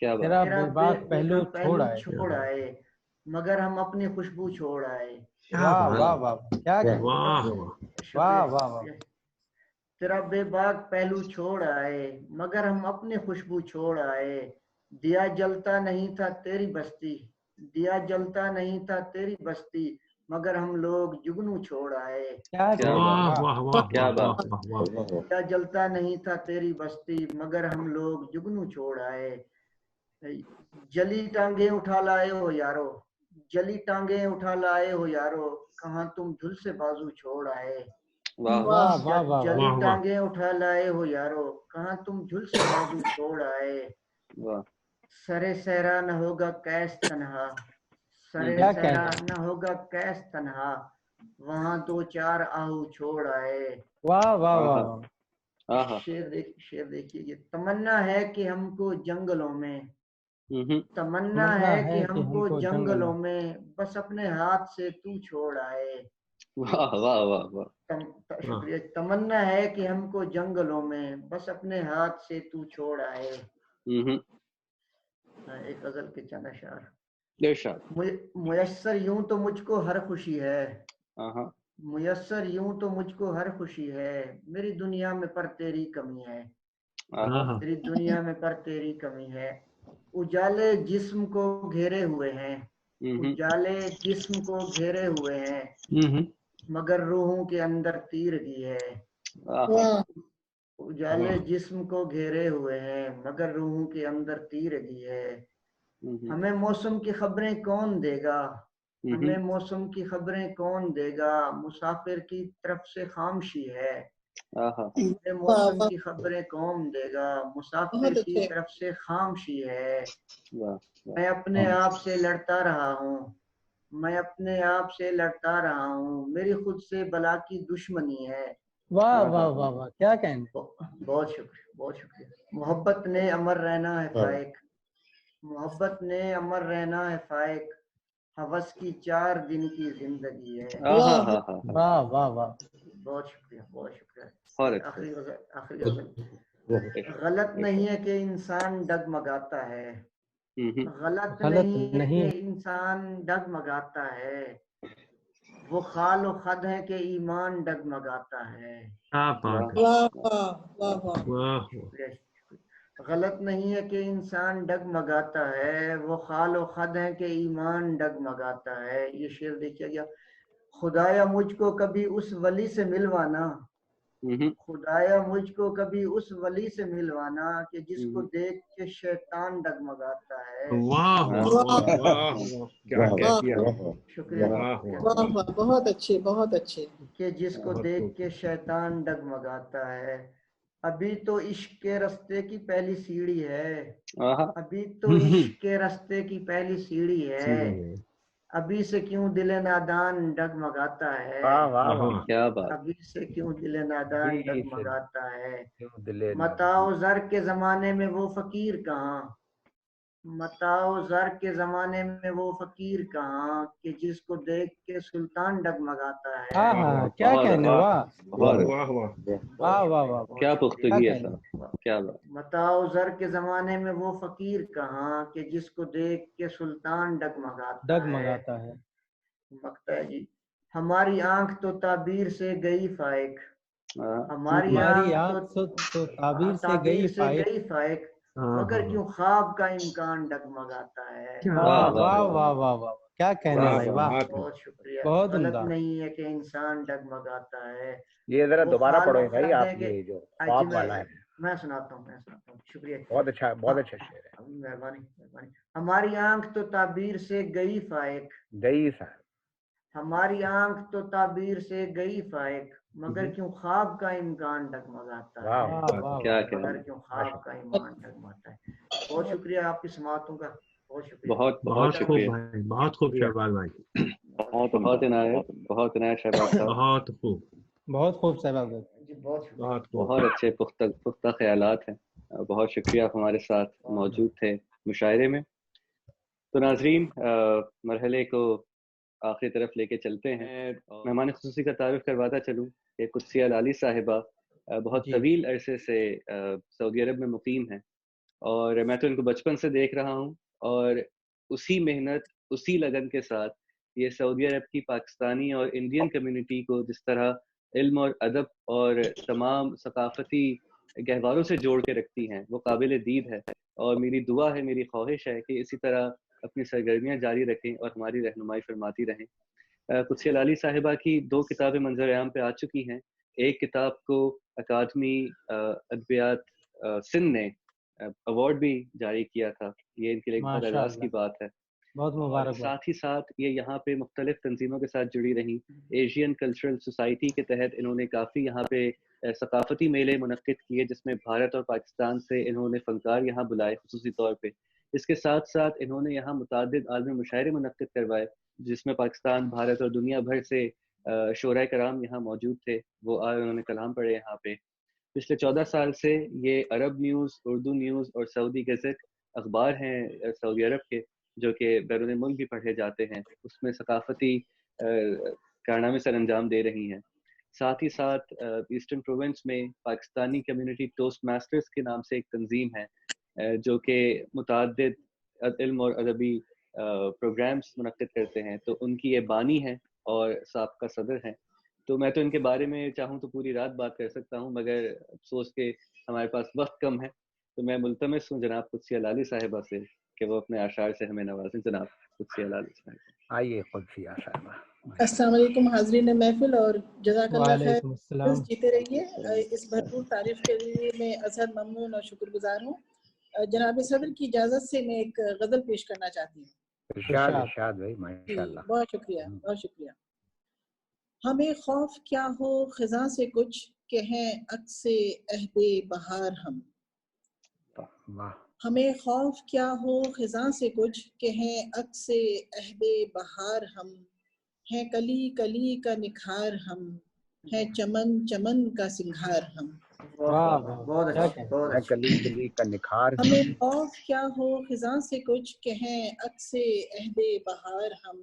کیا بات. تیرا بے باک پہلو چھوڑ آئے مگر ہم اپنی خوشبو چھوڑ آئے. واہ واہ واہ کیا واہ واہ واہ. تیرا بے باک پہلو چھوڑ آئے مگر ہم اپنی خوشبو چھوڑ آئے. دیا جلتا نہیں تھا تیری بستی, دیا جلتا نہیں تھا تیری بستی مگر ہم لوگ جگنو چھوڑ آئے. کیا بات. دیا جلتا نہیں تھا تیری بستی مگر ہم لوگ جگنو چھوڑ آئے. جلی ٹانگیں اٹھا لائے ہو یارو, جلی ٹانگیں اٹھا لائے ہو یارو, کہاں تم جھل سے بازو چھوڑ آئے. جلی ٹانگیں اٹھا لائے ہو یارو, کہاں تم جھل سے بازو چھوڑ آئے. سرے سہرا نہ ہوگا کیس تنہا, سرے سہرا نہ ہوگا کیس تنہا, وہاں دو چار آہو چھوڑ آئے. واہ واہ واہ. شیر دیکھیے یہ. تمنا ہے کہ ہم کو جنگلوں میں, تمنا ہے کہ ہم کو جنگلوں میں بس اپنے ہاتھ سے تو چھوڑ آئے. واہ واہ واہ واہ. شکریہ. تمنا ہے کہ ہم کو جنگلوں میں بس اپنے ہاتھ سے تو چھوڑ آئے. ایک غزل کے چند اشعار. میسر یوں تو مجھ کو ہر خوشی ہے, میسر یوں تو مجھ کو ہر خوشی ہے, میری دنیا میں پر تیری کمی ہے, میری دنیا میں پر تیری کمی ہے. اجالے جسم کو گھیرے ہوئے ہیں, اجالے جسم کو گھیرے ہوئے ہیں مگر روحوں کے اندر تیرگی ہے. اجالے جسم کو گھیرے ہوئے ہیں مگر روحوں کے اندر تیرگی ہے. ہمیں موسم کی خبریں کون دے گا, ہمیں موسم کی خبریں کون دے گا, مسافر کی طرف سے خاموشی ہے. ہمیں موسم کی خبریں کون دے گا, مسافر کی طرف سے خاموشی ہے. میں اپنے آپ سے لڑتا رہا ہوں, میں اپنے آپ سے لڑتا رہا ہوں, میری خود سے بلا کی دشمنی ہے. واہ واہ واہ واہ کیا کہنے. بہت شکریہ بہت شکریہ. محبت نے امر رہنا ہے فائق, محبت نے امر رہنا ہے فائق, ہوس کی 4 دن کی زندگی ہے. واہ واہ واہ. بہت شکریہ بہت شکریہ. آخری غزل. غلط نہیں ہے کہ انسان ڈگمگاتا ہے, غلط نہیں ہے کہ انسان ڈگمگاتا ہے, وہ خال و خد ہے کہ ایمان ڈگمگاتا ہے. غلط نہیں ہے کہ انسان ڈگمگاتا ہے, وہ خال و خد ہے کہ ایمان ڈگمگاتا ہے. یہ شعر دیکھیے گیا. خدایا مجھ کو کبھی اس ولی سے ملوانا, خدایا مجھ کو کبھی اس ولی سے ملوانا کہ جس کو دیکھ کے شیطان ڈگمگاتا ہے. شکریہ. بہت اچھے بہت اچھے. کہ جس کو دیکھ کے شیطان ڈگمگاتا ہے. ابھی تو عشق کے رستے کی پہلی سیڑھی ہے, ابھی تو عشق کے رستے کی پہلی سیڑھی ہے, ابھی سے کیوں دل نادان ڈگمگاتا ہے. ابھی سے کیوں دل نادان ڈگمگاتا ہے. متاع زر کے زمانے میں وہ فقیر کہاں, متاع زر کے زمانے میں وہ فقیر کہاں کہ جس کو دیکھ کے سلطان ڈگمگاتا ہے. کیا کہنے. واہ واہ واہ کیا پختگی ہے. کیا بات. متاع زر کے زمانے میں وہ فقیر کہاں کہ جس کو دیکھ کے سلطان ڈگمگاتا ہے. مقطع ہے جی. ہماری آنکھ تو تعبیر سے گئی فائق, ہماری آنکھ تو تعبیر سے گئی فائق, مگر کیوں خواب کا امکان ڈگمگاتا ہے. واہ واہ واہ واہ واہ کیا کہنے بھائی. واہ بہت شکریہ. بہت غلط نہیں ہے کہ انسان ڈگمگاتا ہے. یہ ذرا دوبارہ پڑھو بھائی آپ, یہ جو خواب والا ہے. میں سناتا ہوں شکریہ. بہت اچھا شعر ہے. مہربانی مہربانی. ہماری آنکھ تو تعبیر سے گئی فائق, گئی صاحب. ہماری آنکھ تو تعبیر سے گئی فائق, مگر کیوں خواب کا امکان ڈگمگاتا ہے. کیا مگر کیوں خواب کا امکان ڈگمگاتا ہے. بہت شکریہ آپ کی سماعتوں کا. بہت شکریہ. بہت بہت شکریہ. بہت خوب شہباز بھائی. بہت عنایت بہت عنایت شہباز صاحب. بہت خوب بہت خوب شہباز بھائی. بہت اچھے پختہ خیالات ہیں. بہت شکریہ آپ ہمارے ساتھ موجود تھے مشاعرے میں. تو ناظرین مرحلے کو آخری طرف لے کے چلتے ہیں. مہمان خصوصی کا تعارف کرواتا چلوں کہ قدسیہ لالی صاحبہ بہت طویل عرصے سے سعودی عرب میں مقیم ہیں اور میں تو ان کو بچپن سے دیکھ رہا ہوں، اور اسی محنت اسی لگن کے ساتھ یہ سعودی عرب کی پاکستانی اور انڈین کمیونٹی کو جس طرح علم اور ادب اور تمام ثقافتی گہواروں سے جوڑ کے رکھتی ہیں وہ قابل دید ہے، اور میری دعا ہے، میری خواہش ہے کہ اسی طرح اپنی سرگرمیاں جاری رکھیں اور ہماری رہنمائی فرماتی رہیں۔ قدسیہ لالی صاحبہ کی 2 کتابیں منظر عام پہ آ چکی ہیں۔ ایک کتاب کو اکادمی ادبیات سندھ نے ایوارڈ بھی جاری کیا تھا، یہ ان کے لیے بہت اعزاز کی بات ہے، بہت مبارک۔ ساتھ ہی ساتھ یہ یہاں پہ مختلف تنظیموں کے ساتھ جڑی رہیں۔ ایشین کلچرل سوسائٹی کے تحت انہوں نے کافی یہاں پہ ثقافتی میلے منعقد کیے جس میں بھارت اور پاکستان سے انہوں نے فنکار یہاں بلائے خصوصی طور پہ۔ اس کے ساتھ ساتھ انہوں نے یہاں متعدد عالمی مشاعرے منعقد کروائے جس میں پاکستان، بھارت اور دنیا بھر سے شعراء کرام یہاں موجود تھے، وہ آئے، انہوں نے کلام پڑھے یہاں پہ۔ پچھلے 14 سال سے یہ عرب نیوز، اردو نیوز اور سعودی گزٹ اخبار ہیں سعودی عرب کے جو کہ بیرون ملک بھی پڑھے جاتے ہیں، اس میں ثقافتی کارنامے سر انجام دے رہی ہیں۔ ساتھ ہی ساتھ ایسٹرن پروونس میں پاکستانی کمیونٹی ٹوسٹ ماسٹرز کے نام سے ایک تنظیم ہے جو کہ متعدد علم اور ادبی پروگرامز منعقد کرتے ہیں، تو ان کی یہ بانی ہے اور سابقہ صدر ہیں۔ تو میں تو ان کے بارے میں چاہوں تو پوری رات بات کر سکتا ہوں، مگر افسوس کہ ہمارے پاس وقت کم ہے، تو میں ملتمس ہوں جناب قدسیہ لالی صاحبہ سے کہ وہ اپنے اشعار سے ہمیں نوازیں۔ جناب قدسیہ لالی صاحبہ، آئیے قدسیہ صاحبہ۔ السلام علیکم حاضرین محفل، اور جزاک اللہ خیر، السلام۔ جیتے رہیے۔ اس بھرپور تعریف کے لیے میں ازحد ممنون اور شکر گزار ہوں۔ جناب صدر کی اجازت سے میں ایک غزل پیش کرنا چاہتی ہوں۔ ارشاد بھائی، ماشاءاللہ۔ بہت شکریہ، بہت شکریہ۔ ہمیں خوف کیا ہو خزاں سے کچھ، کہیں عکس عہد بہار ہم۔ ہمیں خوف کیا ہو خزاں سے کچھ، کہیں عکس عہد بہار ہم۔ ہیں کلی کلی کا نکھار ہم، ہے چمن چمن کا سنگھار ہم۔ کلی کلی کا نکھار ہم۔ ہمیں خوف کیا ہو خزاں سے کچھ، کہیں عکس عہد بہار ہم۔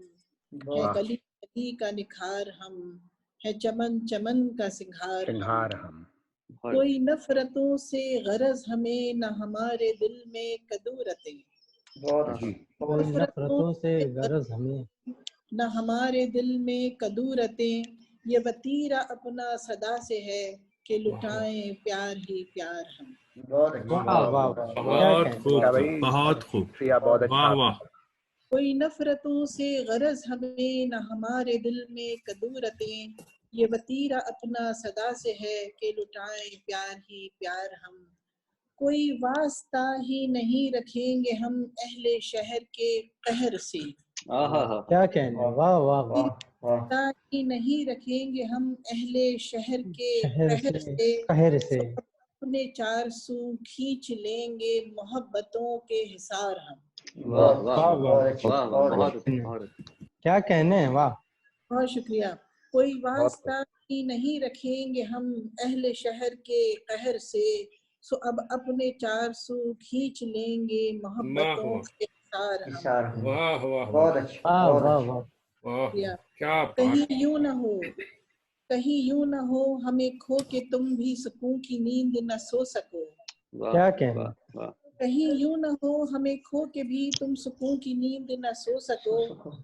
ہے کلی کلی کا نکھار ہم، ہے چمن چمن کا سنگھار ہم۔ کوئی نفرتوں سے غرض ہمیں، نہ ہمارے دل میں کدورتیں۔ کوئی نفرتوں سے غرض ہمیں، نہ ہمارے دل میں کدورتیں۔ یہ وتیرہ اپنا صدا سے ہے، کہ لٹائیں پیار ہی پیار ہم۔ بہت خوب، بہت خوب، واہ واہ۔ کوئی نفرتوں سے غرض ہمیں، نہ ہمارے دل میں کدورتیں۔ یہ وتیرہ اپنا صدا سے ہے، کہ لٹائیں پیار ہی پیار ہم۔ کوئی واسطہ ہی نہیں رکھیں گے ہم اہل شہر کے قہر سے۔ کیا کہنے، واہ واہ واہ۔ واسطہ ہی نہیں رکھیں گے ہم اہل شہر کے قہر سے۔ اپنے 4 سو کھینچ لیں گے محبتوں کے حصار ہم۔ کیا کہنے، واہ، بہت شکریہ۔ کوئی واسطہ ہی نہیں رکھیں گے ہم اہل شہر کے قہر سے، سو اب اپنے 4 سو کھینچ لیں گے محبتوں کے حصار ہم۔ واہ واہ، واہ واہ واہ۔ کہیں یوں نہ ہو، کہیں یوں نہ ہو ہمیں کھو کہ تم بھی سکون کی نیند نہ سو سکو۔ کیا کہنے، کہیں یوں نہ ہو ہمیں کھو کہ بھی تم سکون کی نیند نہ سو سکو۔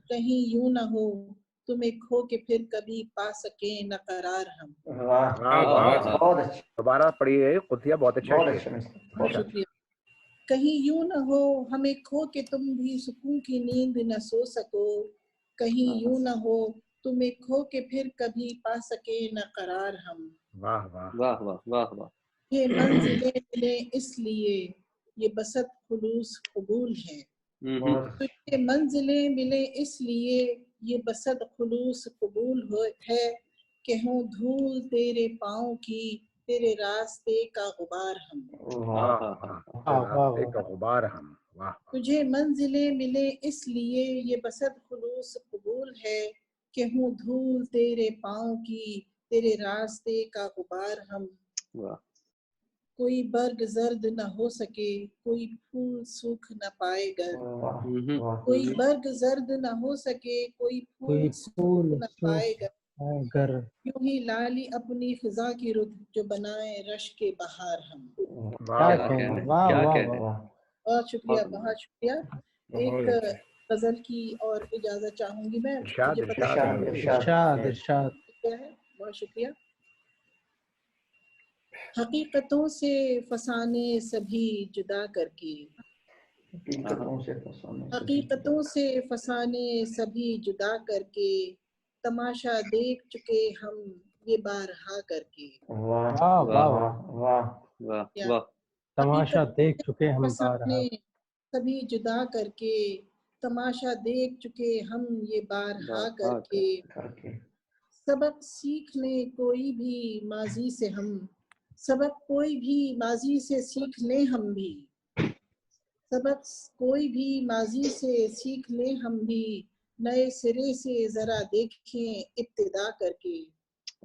کہیں یوں نہ ہو تمہیں کھو کہ پھر کبھی پا سکیں نہ قرار ہم۔ دوبارہ پڑھیے قدسیہ، بہت اچھا۔ بہت شکریہ۔ کہیں یوں نہ ہو ہمیں کھو کہ تم بھی سکون کی نیند نہ سو سکو۔ کہیں یوں نہ ہو تمہیں کھو کہ پھر کبھی پا سکے نہ قرار ہم۔ واہ واہ واہ واہ واہ واہ۔ یہ منزلیں ملیں اس لیے، یہ بسط خلوص قبول ہے۔ یہ منزلیں ملیں اس لیے، یہ بسط خلوص قبول ہے، کہ ہوں دھول تیرے پاؤں کی، تیرے راستے کا غبار ہم۔ غبار ہم۔ تجھے منزلیں ملے اس لیے، یہ بسط خلوص قبول ہے، کہ ہوں دھول تیرے پاؤں کی، تیرے راستے کا غبار ہم۔ کوئی برگ زرد نہ ہو سکے، کوئی پھول سوکھ نہ پائے گر۔ کوئی برگ زرد نہ ہو سکے، کوئی پھول سوکھ نہ پائے گر۔ گر یوں ہی لالی اپنی خزاں کی رخ جو بنائے رش کے بہار ہم. بہت شکریہ بہت شکریہ. ایک غزل کی اور اجازت چاہوں گی میں. ارشاد. بہت شکریہ. حقیقتوں سے فسانے سبھی جدا کر کے، حقیقتوں سے فسانے سبھی جدا کر کے، تماشا دیکھ چکے ہم یہ بارہا کر کے. واہ واہ واہ واہ. تماشا دیکھ چکے ہم بارہا، سبھی جدا کر کے، تماشا دیکھ چکے ہم یہ بارہا کر کے. سبق سیکھ لیں کوئی بھی ماضی سے ہم، سبق کوئی بھی ماضی سے سیکھ لیں ہم بھی، سبق کوئی بھی ماضی سے سیکھ لیں ہم بھی، نئے سرے سے ذرا دیکھیں ابتدا کر کے.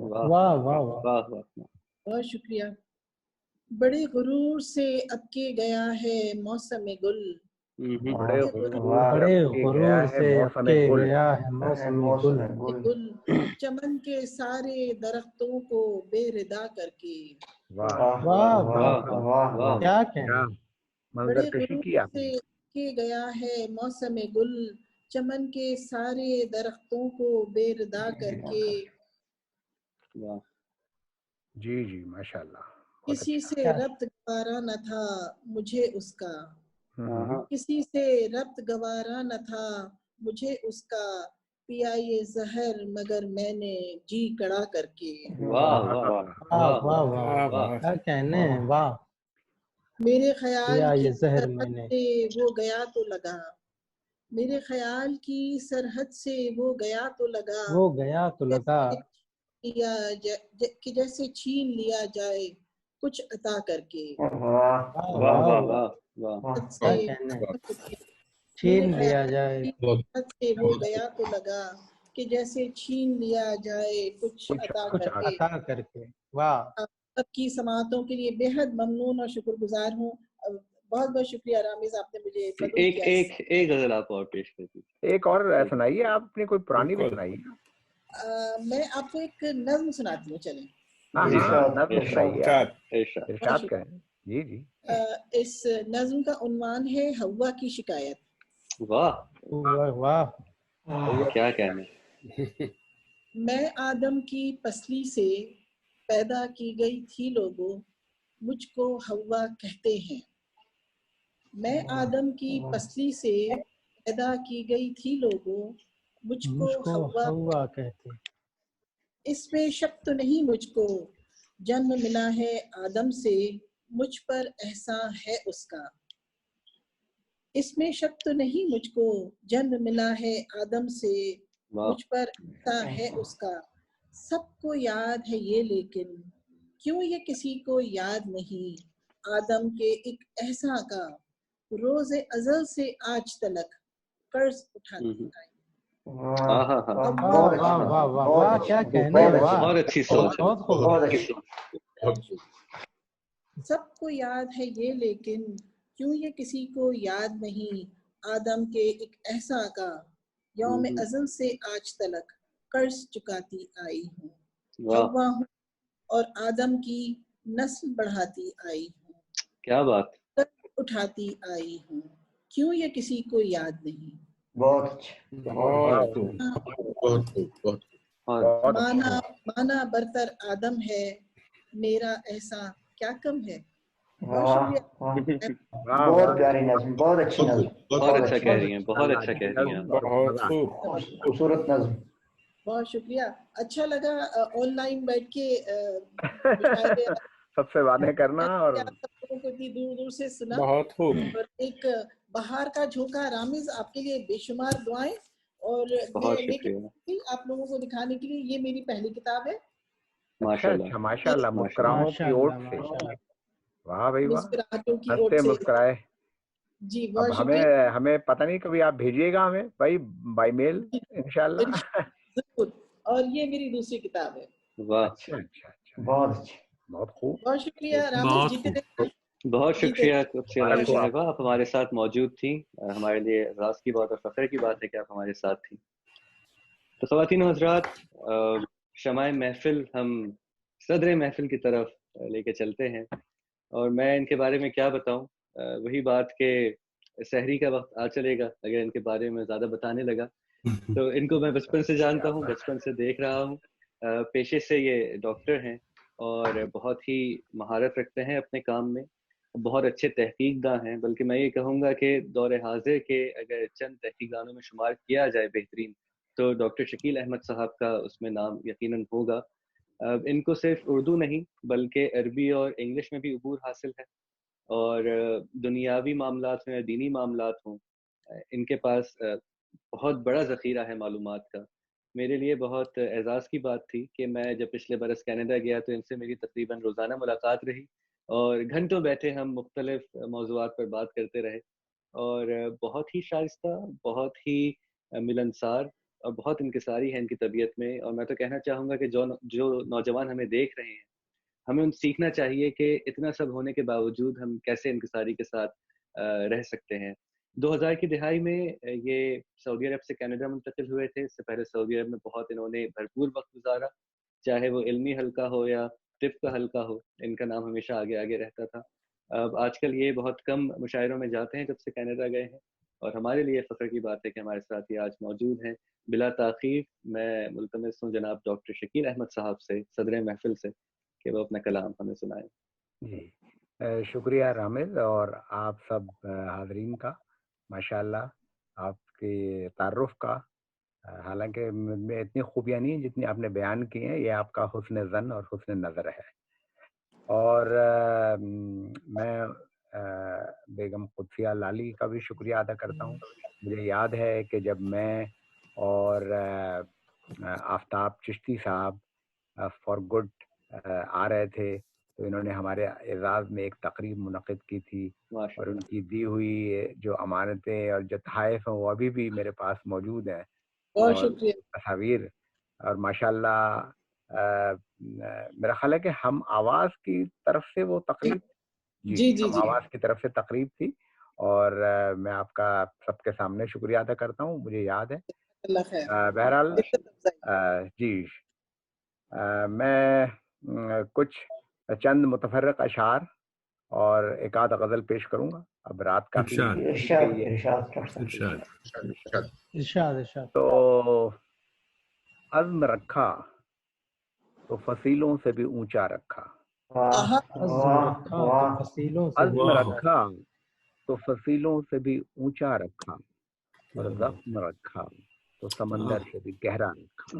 واہ واہ واہ. بہت شکریہ. بڑے غرور سے اب کے گیا ہے موسم گل، بڑے غرور سے اب کے گیا ہے موسم گل، چمن کے سارے درختوں کو بے ردا کر کے. واہ واہ واہ. کیا کہنا. بڑے غرور سے کے گیا ہے موسم گل، چمن کے سارے درختوں کو بے ردا کر کے. جی جی ماشاءاللہ. کسی سے ربط گوارا نہ تھا مجھے اس کا، کسی سے ربط گوارا نہ تھا مجھے اس کا، پیا یہ زہر مگر میں نے جی کڑا کر کے. واہ واہ واہ واہ. کیا کہنے. واہ. میرے خیال کی سرحد سے وہ گیا تو لگا، میرے خیال کی سرحد سے وہ گیا تو لگا، وہ گیا تو لگا کہ جیسے چھین لیا جائے کچھ عطا کر کے. چھین لیا جائے سے وہ گیا تو لگا کہ جیسے چھین لیا جائے کچھ عطا کر کے. واہ. اب کی سماعتوں کے لیے بے حد ممنون اور شکر گزار ہوں. بہت بہت شکریہ رامیز، آپ نے مجھے ایک غزل آپ اور پیش کر دیجیے. ایک اور سنائیے. آپ نے کوئی پرانی بھی سنائی؟ میں آپ کو ایک نظم سناتی ہوں. چلیں ارشاد کریں. جی جی. اس نظم کا عنوان ہے ہوا کی شکایت. واہ واہ. کیا کہنا. میں آدم کی پسلی سے پیدا کی گئی تھی لوگوں، مجھ کو ہوا کہتے ہیں. میں آدم کی پسلی سے پیدا کی گئی تھی لوگوں، مجھ کو ہوا کہتے. اس میں شک تو نہیں مجھ کو، جنم ملا ہے آدم سے، مجھ پر احسان ہے اس کا. اس میں شک تو نہیں مجھ کو، جنم ملا ہے آدم سے، مجھ پر احسان ہے اس کا. سب کو یاد ہے یہ لیکن کیوں یہ کسی کو یاد نہیں، آدم کے ایک احسان کا روز ازل سے آج تلک قرض اٹھاتی آئی. کیا کہنے. بہت اچھی سوچ. سب کو یاد ہے یہ لیکن کیوں یہ کسی کو یاد نہیں، آدم کے ایک احسان کا یوم ازل سے آج تلک قرض چکاتی آئی ہوں. ہوا ہوں اور آدم کی نسل بڑھاتی آئی ہوں. کیا بات. قرض اٹھاتی آئی ہوں، کیوں یہ کسی کو یاد نہیں. مانا برتر آدم ہے، میرا احسان کیا کم ہے. بہت پیاری نظم، بہت اچھی نظم. بہت اچھا کہہ رہی ہیں، بہت اچھا کہہ رہی ہیں. بہت خوبصورت نظم. بہت شکریہ. اچھا لگا آن لائن بیٹھ کے سب سے باتیں کرنا اور اتنی دور دور سے سنا. بہت خوب. اور ایک بہار کا جھونکا. رامیز آپ کے لیے بے شمار دعائیں. اور آپ لوگوں کو دکھانے کے لیے یہ میری پہلی کتاب ہے. ماشاءاللہ. مسکراہوں کی اوٹ سے. واہ بھائی واہ. ہنستے مسکرائے. جی اب ہمیں پتہ نہیں کبھی آپ بھیجیے گا ہمیں بھائی بائی میل انشاءاللہ. ضرور. اور یہ میری دوسری کتاب ہے. اچھا اچھا اچھا. بہت اچھا. بہت خوب. بہت شکریہ رامیز. جیتے بہت شکریہ صاحبہ، آپ ہمارے ساتھ موجود تھیں. ہمارے لیے راز کی بات اور فخر کی بات ہے کہ آپ ہمارے ساتھ تھیں. تو خواتین و حضرات، شمع محفل ہم صدر محفل کی طرف لے کے چلتے ہیں. اور میں ان کے بارے میں کیا بتاؤں, وہی بات کہ سحری کا وقت آ چلے گا اگر ان کے بارے میں زیادہ بتانے لگا. تو ان کو میں بچپن سے جانتا ہوں, بچپن سے دیکھ رہا ہوں. پیشے سے یہ ڈاکٹر ہیں اور بہت ہی مہارت رکھتے ہیں اپنے کام میں, بہت اچھے تحقیق داں ہیں. بلکہ میں یہ کہوں گا کہ دور حاضر کے اگر چند تحقیق دانوں میں شمار کیا جائے بہترین, تو ڈاکٹر شکیل احمد صاحب کا اس میں نام یقیناً ہوگا. ان کو صرف اردو نہیں بلکہ عربی اور انگلش میں بھی عبور حاصل ہے, اور دنیاوی معاملات میں, دینی معاملات ہوں, ان کے پاس بہت بڑا ذخیرہ ہے معلومات کا. میرے لیے بہت اعزاز کی بات تھی کہ میں جب پچھلے برس کینیڈا گیا تو ان سے میری تقریباً روزانہ ملاقات رہی, اور گھنٹوں بیٹھے ہم مختلف موضوعات پر بات کرتے رہے. اور بہت ہی شائستہ, بہت ہی ملنسار اور بہت انکساری ہے ان کی طبیعت میں. اور میں تو کہنا چاہوں گا کہ جو نوجوان ہمیں دیکھ رہے ہیں, ہمیں ان سیکھنا چاہیے کہ اتنا سب ہونے کے باوجود ہم کیسے انکساری کے ساتھ رہ سکتے ہیں. 2000 کی دہائی میں یہ سعودی عرب سے کینیڈا منتقل ہوئے تھے. اس سے پہلے سعودی عرب میں بہت انہوں نے بھرپور وقت گزارا, چاہے وہ علمی حلقہ ہو یا طب کا حلقہ ہو, ان کا نام ہمیشہ آگے آگے رہتا تھا. اب آج کل یہ بہت کم مشاعروں میں جاتے ہیں جب سے کینیڈا گئے ہیں, اور ہمارے لیے فخر کی بات ہے کہ ہمارے ساتھ یہ آج موجود ہیں. بلا تاخیر میں ملتمس ہوں جناب ڈاکٹر شکیل احمد صاحب سے, صدر محفل سے, کہ وہ اپنا کلام ہمیں سنائیں. جی شکریہ رامز, اور آپ سب حاضرین کا ماشاءاللہ آپ کے تعارف کا. حالانکہ میں اتنی خوبیاں نہیں جتنی آپ نے بیان کی ہیں, یہ آپ کا حسن ظن اور حسن نظر ہے. اور میں بیگم قدسیہ لالی کا بھی شکریہ ادا کرتا ہوں. مجھے یاد ہے کہ جب میں اور آفتاب چشتی صاحب فار گڈ آ رہے تھے تو انہوں نے ہمارے اعزاز میں ایک تقریب منعقد کی تھی, اور ان کی دی ہوئی جو امانتیں اور جو تحائف ہیں وہ ابھی بھی میرے پاس موجود ہیں, اور تصاویر. اور ماشاءاللہ میرا خیال ہے کہ ہم آواز کی طرف سے وہ تقریب, جی ہم آواز کی طرف سے تقریب تھی, اور میں آپ کا سب کے سامنے شکریہ ادا کرتا ہوں. مجھے یاد ہے. بہرحال جی میں کچھ چند متفرق اشعار اور ایک آدھ غزل پیش کروں گا. اب رات کافی تو عزم رکھا تو فصیلوں سے بھی اونچا رکھا, عزم رکھا تو فصیلوں سے بھی اونچا رکھا, اور زخم رکھا تو سمندر سے بھی گہرا رکھا.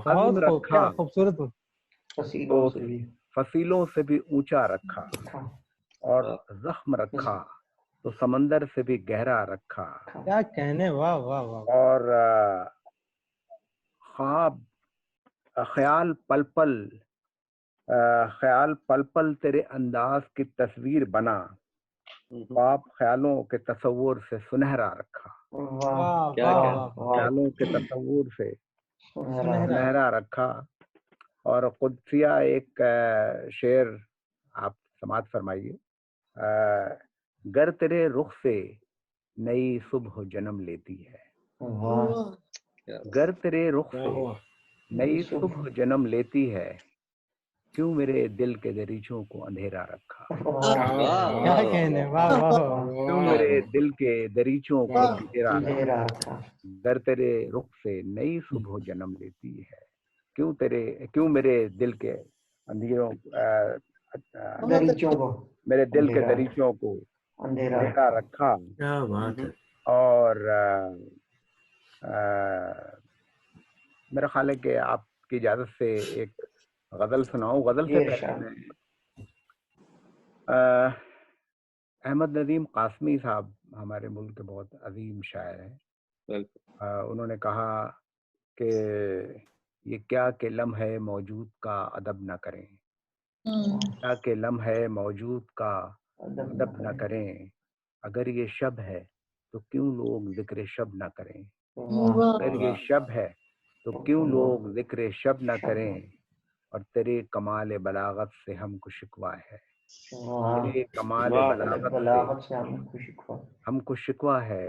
عزم رکھا تو فصیلوں سے بھی اونچا رکھا, اور زخم رکھا تو سمندر سے بھی گہرا رکھا. کیا کہنے, واہ واہ واہ. اور خواب خیال پل پل تیرے انداز کی تصویر بنا, خواب خیالوں کے تصور سے سنہرا رکھا, خیالوں کے تصور سے سنہرا رکھا. اور قدسیہ ایک شعر آپ سماعت فرمائیے. گر تیرے رخ سے نئی صبح جنم لیتی ہے, گر تیرے رخ سے نئی صبح جنم لیتی ہے, کیوں میرے دل کے دریچوں کو اندھیرا رکھا, کیا کہنے, واہ واہ. کیوں میرے دل کے دریچوں کو اندھیرا رکھا, گر تیرے رخ سے نئی صبح جنم لیتی ہے, کیوں میرے دل کے اندھیروں میرے دل کے دریچوں کو اندھیرا رکھا. اور میرا خیال ہے کہ آپ کی اجازت سے ایک غزل سناؤں. غزل سے پہلے میں احمد ندیم قاسمی صاحب ہمارے ملک کے بہت عظیم شاعر ہیں. انہوں نے کہا کہ یہ کیا کہ لمحے موجود کا ادب نہ کریں, کیا کہ لمحے موجود کا ادب نہ کریں, اگر یہ شب ہے تو کیوں لوگ ذکر شب نہ کریں, اگر یہ شب ہے تو کیوں لوگ ذکر شب نہ کریں, اور تیرے کمال بلاغت سے ہم کو شکوہ ہے, تیرے کمال بلاغت سے ہم کو شکوہ ہے,